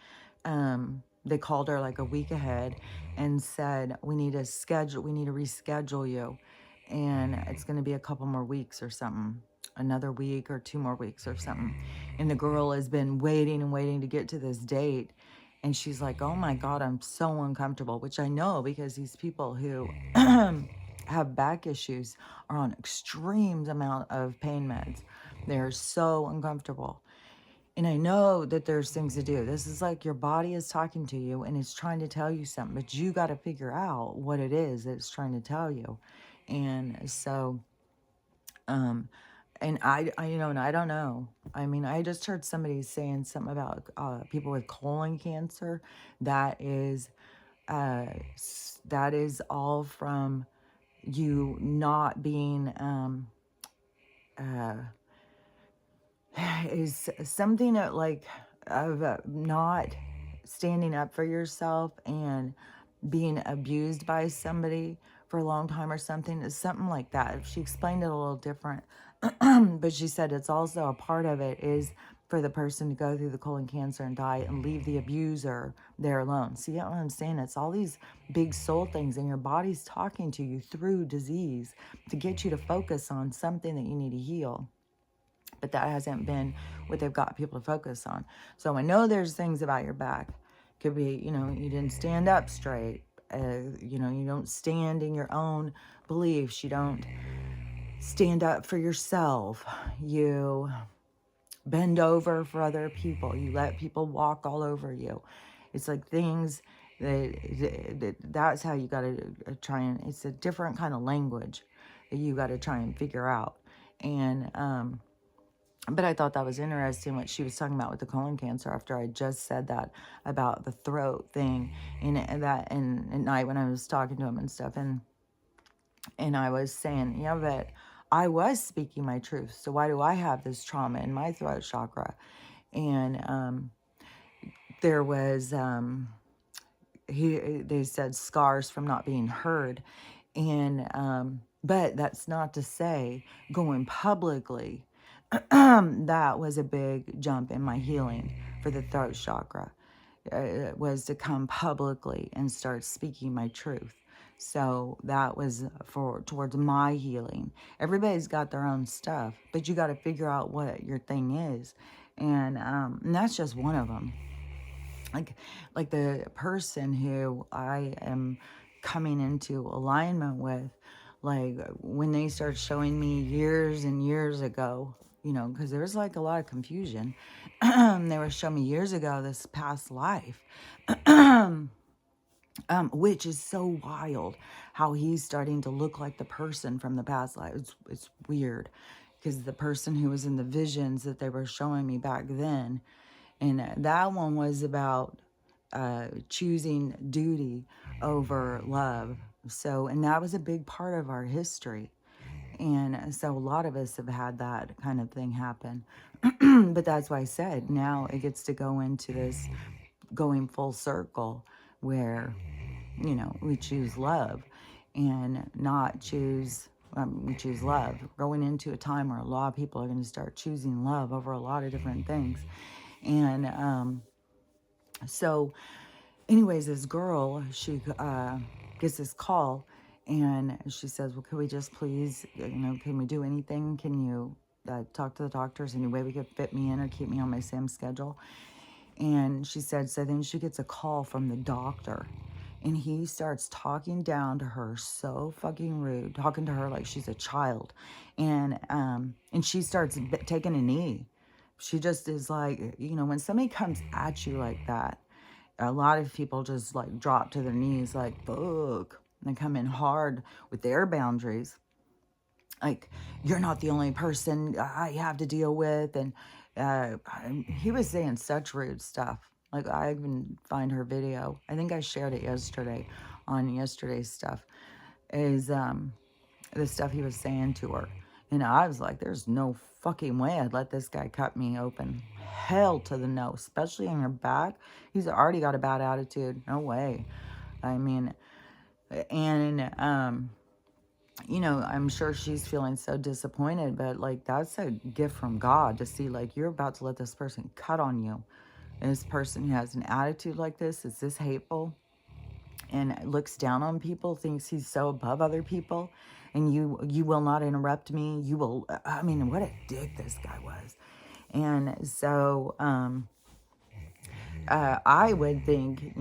they called her like a week ahead and said, we need to reschedule you. And it's going to be a couple more weeks or something, another week or 2 more weeks or something. And the girl has been waiting and waiting to get to this date. And she's like, oh my God, I'm so uncomfortable, which I know because these people who have back issues are on extreme amount of pain meds. They're so uncomfortable. And I know that there's things to do. This is like your body is talking to you and it's trying to tell you something, but you got to figure out what it is that it's trying to tell you. And so, and and I don't know. I mean, I just heard somebody saying something about people with colon cancer. That is, that is all from you not being, is something that like of not standing up for yourself and being abused by somebody for a long time or something. It's something like that. She explained it a little different, but she said it's also a part of it is for the person to go through the colon cancer and die and leave the abuser there alone. See what I'm saying? It's all these big soul things, and your body's talking to you through disease to get you to focus on something that you need to heal. But that hasn't been what they've got people to focus on. So I know there's things about your back. Could be, you didn't stand up straight. You don't stand in your own beliefs. You don't stand up for yourself. You bend over for other people. You let people walk all over you. It's like things that's how you got to try and, it's a different kind of language that you got to try and figure out. And, but I thought that was interesting what she was talking about with the colon cancer after I just said that about the throat thing and that and at night when I was talking to him and stuff, and I was saying, yeah, but I was speaking my truth. So why do I have this trauma in my throat chakra? And there was they said scars from not being heard, and but that's not to say going publicly. That was a big jump in my healing for the throat chakra. It was to come publicly and start speaking my truth. So that was towards my healing. Everybody's got their own stuff, but you got to figure out what your thing is. And that's just one of them. Like, like the person who I am coming into alignment with, like when they start showing me years and years ago, because there's like a lot of confusion. They were showing me years ago this past life, which is so wild how he's starting to look like the person from the past life. It's weird because the person who was in the visions that they were showing me back then, and that one was about choosing duty over love. So, and that was a big part of our history. And so a lot of us have had that kind of thing happen. But that's why I said now it gets to go into this going full circle where, we choose love and not choose, we choose love. Going into a time where a lot of people are going to start choosing love over a lot of different things. And so, anyways, this girl, she gets this call and she says, well, could we just please, can we do anything? Can you talk to the doctors? Any way we could fit me in or keep me on my same schedule? And she said, so then she gets a call from the doctor. And he starts talking down to her so fucking rude, talking to her like she's a child. And she starts taking a knee. She just is like, when somebody comes at you like that, a lot of people just like drop to their knees like, fuck. And they come in hard with their boundaries. Like, you're not the only person I have to deal with. And he was saying such rude stuff. Like, I even find her video. I think I shared it yesterday on yesterday's stuff. Is the stuff he was saying to her. And I was like, there's no fucking way I'd let this guy cut me open. Hell to the no, especially on your back. He's already got a bad attitude. No way. I mean, and I'm sure she's feeling so disappointed, but like that's a gift from God to see like you're about to let this person cut on you. And this person who has an attitude like this, is this hateful and looks down on people, thinks he's so above other people, and you will not interrupt me. You will, I mean, what a dick this guy was. And so I would think,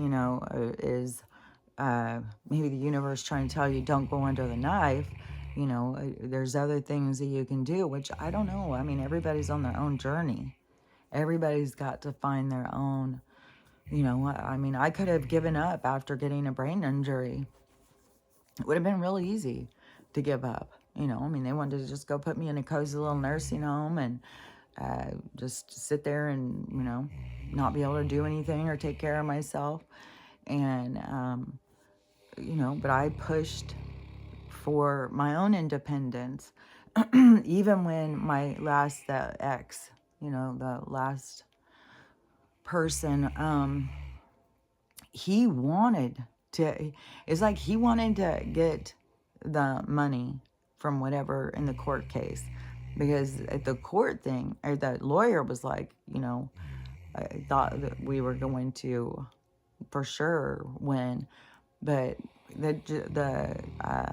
is maybe the universe trying to tell you don't go under the knife. There's other things that you can do, which I don't know. I mean, everybody's on their own journey. Everybody's got to find their own, I mean, I could have given up after getting a brain injury. It would have been really easy to give up. I mean, they wanted to just go put me in a cozy little nursing home and just sit there and, not be able to do anything or take care of myself. And, but I pushed for my own independence, even when my last ex, the last person, he wanted to, it's like he wanted to get the money from whatever in the court case, because at the court thing, or the lawyer was like, I thought that we were going to for sure win, but the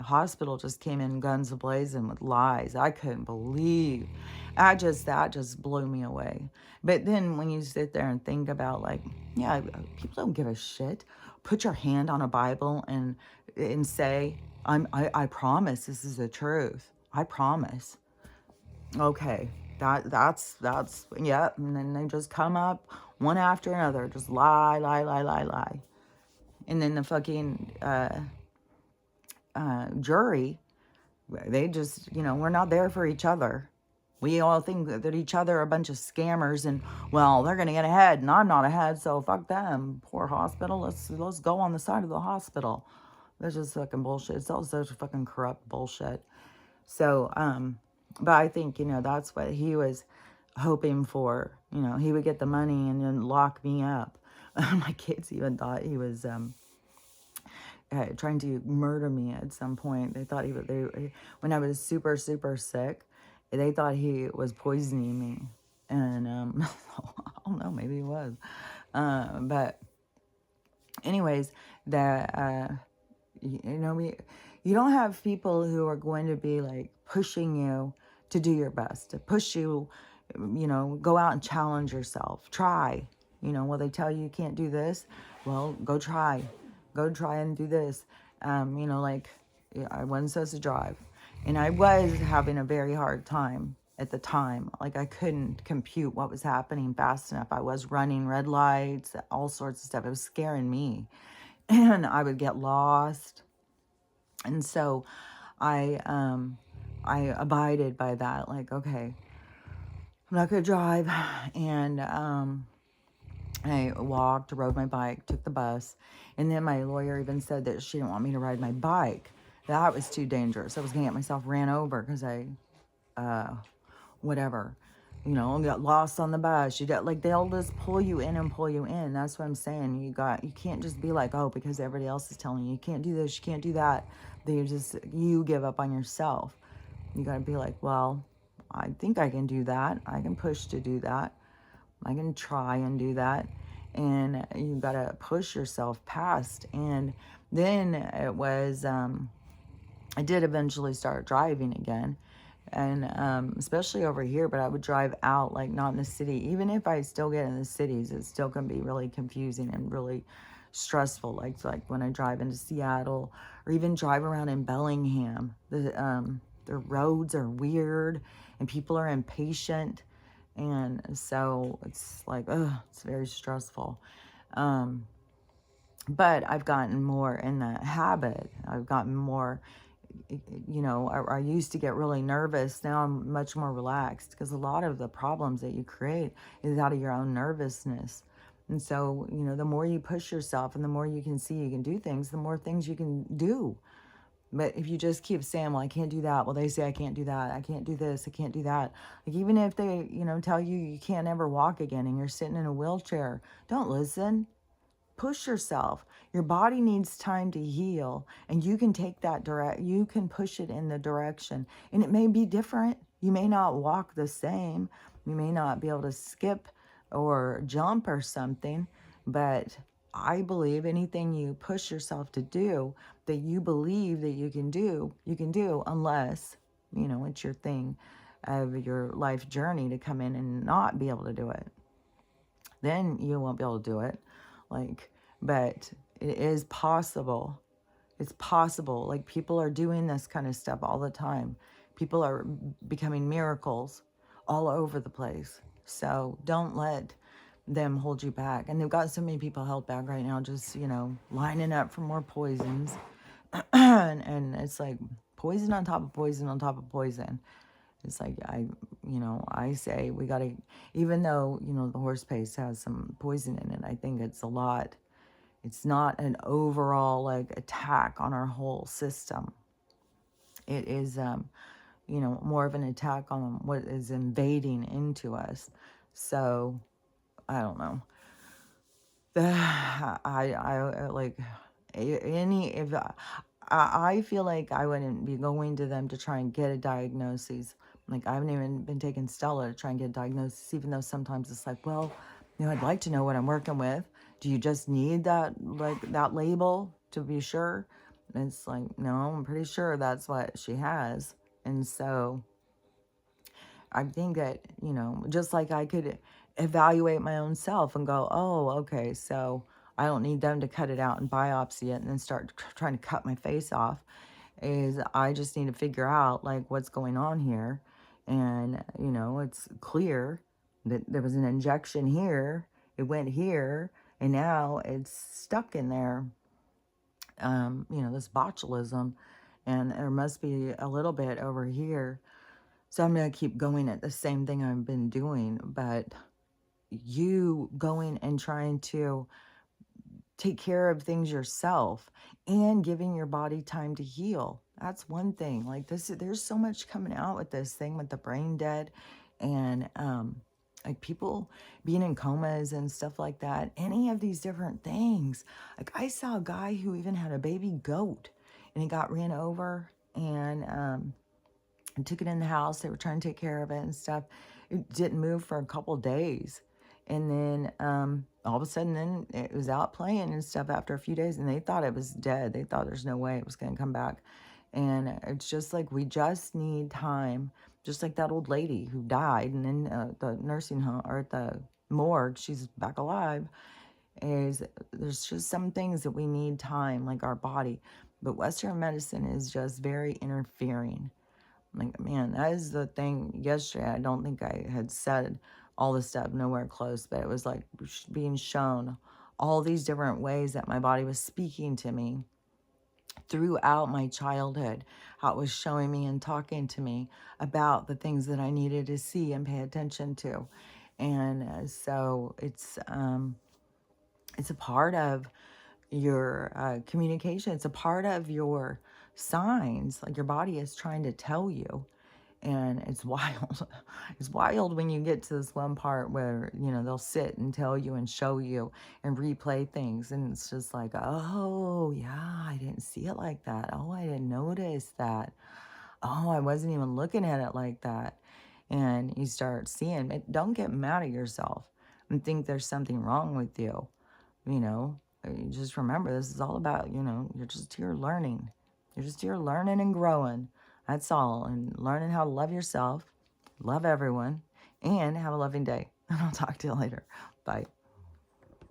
hospital just came in guns a-blazing with lies. I couldn't believe. That just blew me away. But then when you sit there and think about like, yeah, people don't give a shit. Put your hand on a Bible and say, I promise this is the truth. I promise. Okay, that's yeah. And then they just come up one after another, just lie, lie, lie, lie, lie. And then the fucking jury, they just, we're not there for each other. We all think that each other are a bunch of scammers, and well, they're gonna get ahead, and I'm not ahead, so fuck them. Poor hospital. Let's go on the side of the hospital. That's just fucking bullshit. It's all such fucking corrupt bullshit. So, but I think that's what he was hoping for. He would get the money and then lock me up. My kids even thought he was trying to murder me at some point. They thought when I was super, super sick, they thought he was poisoning me. And I don't know, maybe he was. But anyways, you don't have people who are going to be like pushing you to do your best, to push you, Go out and challenge yourself. Try. Will they tell you you can't do this? Well, go try. Go try and do this. Like, yeah, I wasn't supposed to drive. And I was having a very hard time at the time. Like, I couldn't compute what was happening fast enough. I was running red lights, all sorts of stuff. It was scaring me. And I would get lost. And so I abided by that. Like, okay, I'm not going to drive. And I walked, rode my bike, took the bus. And then my lawyer even said that she didn't want me to ride my bike. That was too dangerous. I was going to get myself ran over because whatever, got lost on the bus. They'll just pull you in and pull you in. That's what I'm saying. You can't just be like, oh, because everybody else is telling you can't do this, you can't do that. You give up on yourself. You got to be like, well, I think I can do that. I can push to do that. I can try and do that. And you got to push yourself past. And then it was, I did eventually start driving again. And especially over here, but I would drive out, like not in the city. Even if I still get in the cities, it still can be really confusing and really stressful. Like when I drive into Seattle or even drive around in Bellingham, the roads are weird and people are impatient. And so it's like, it's very stressful. But I've gotten more in the habit. I've gotten more, I used to get really nervous. Now I'm much more relaxed because a lot of the problems that you create is out of your own nervousness. And so, the more you push yourself and the more you can see you can do things, the more things you can do. But if you just keep saying, well, I can't do that. Well, they say I can't do that. I can't do this. I can't do that. Like, even if they, tell you you can't ever walk again and you're sitting in a wheelchair, don't listen. Push yourself. Your body needs time to heal, and you can take that you can push it in the direction. And it may be different. You may not walk the same. You may not be able to skip or jump or something, but I believe anything you push yourself to do that you believe that you can do unless, it's your thing of your life journey to come in and not be able to do it. Then you won't be able to do it. But it is possible. It's possible. Like, people are doing this kind of stuff all the time. People are becoming miracles all over the place. So don't let them hold you back. And they've got so many people held back right now, just, lining up for more poisons. and it's like poison on top of poison on top of poison. It's like, I say we got to, even though, the horse paste has some poison in it, I think it's a lot. It's not an overall, like, attack on our whole system. It is, more of an attack on what is invading into us. So, I don't know. I like if I feel like I wouldn't be going to them to try and get a diagnosis. Like, I haven't even been taking Stella to try and get a diagnosis, even though sometimes it's like, well, I'd like to know what I'm working with. Do you just need that, like, that label to be sure? And it's like, no, I'm pretty sure that's what she has. And so I think that, just like I could evaluate my own self and go, oh, okay, so I don't need them to cut it out and biopsy it and then start trying to cut my face off. Is I just need to figure out, like, what's going on here. And, it's clear that there was an injection here, it went here, and now it's stuck in there. This botulism, and there must be a little bit over here. So I'm going to keep going at the same thing I've been doing, but you going and trying to take care of things yourself and giving your body time to heal. That's one thing. Like, there's so much coming out with this thing with the brain dead and like people being in comas and stuff like that. Any of these different things. Like, I saw a guy who even had a baby goat and he got ran over and took it in the house. They were trying to take care of it and stuff. It didn't move for a couple days. And then all of a sudden, then it was out playing and stuff after a few days. And they thought it was dead. They thought there's no way it was going to come back. And it's just like, we just need time just like that old lady who died and in the nursing home or at the morgue, she's back alive. Is there's just some things that we need time, like our body. But Western medicine is just very interfering. Like, man, that is the thing. Yesterday, I don't think I had said all this stuff, nowhere close, but it was like being shown all these different ways that my body was speaking to me throughout my childhood, how it was showing me and talking to me about the things that I needed to see and pay attention to. And so it's a part of your communication. It's a part of your signs, like your body is trying to tell you. And it's wild. It's wild when you get to this one part where, you know, they'll sit and tell you and show you and replay things. And it's just like, oh, yeah, I didn't see it like that. Oh, I didn't notice that. Oh, I wasn't even looking at it like that. And you start seeing it. Don't get mad at yourself and think there's something wrong with you. You know, you just remember this is all about, you know, you're just here learning. You're just here learning and growing. That's all. And learning how to love yourself, love everyone, and have a loving day. And I'll talk to you later. Bye.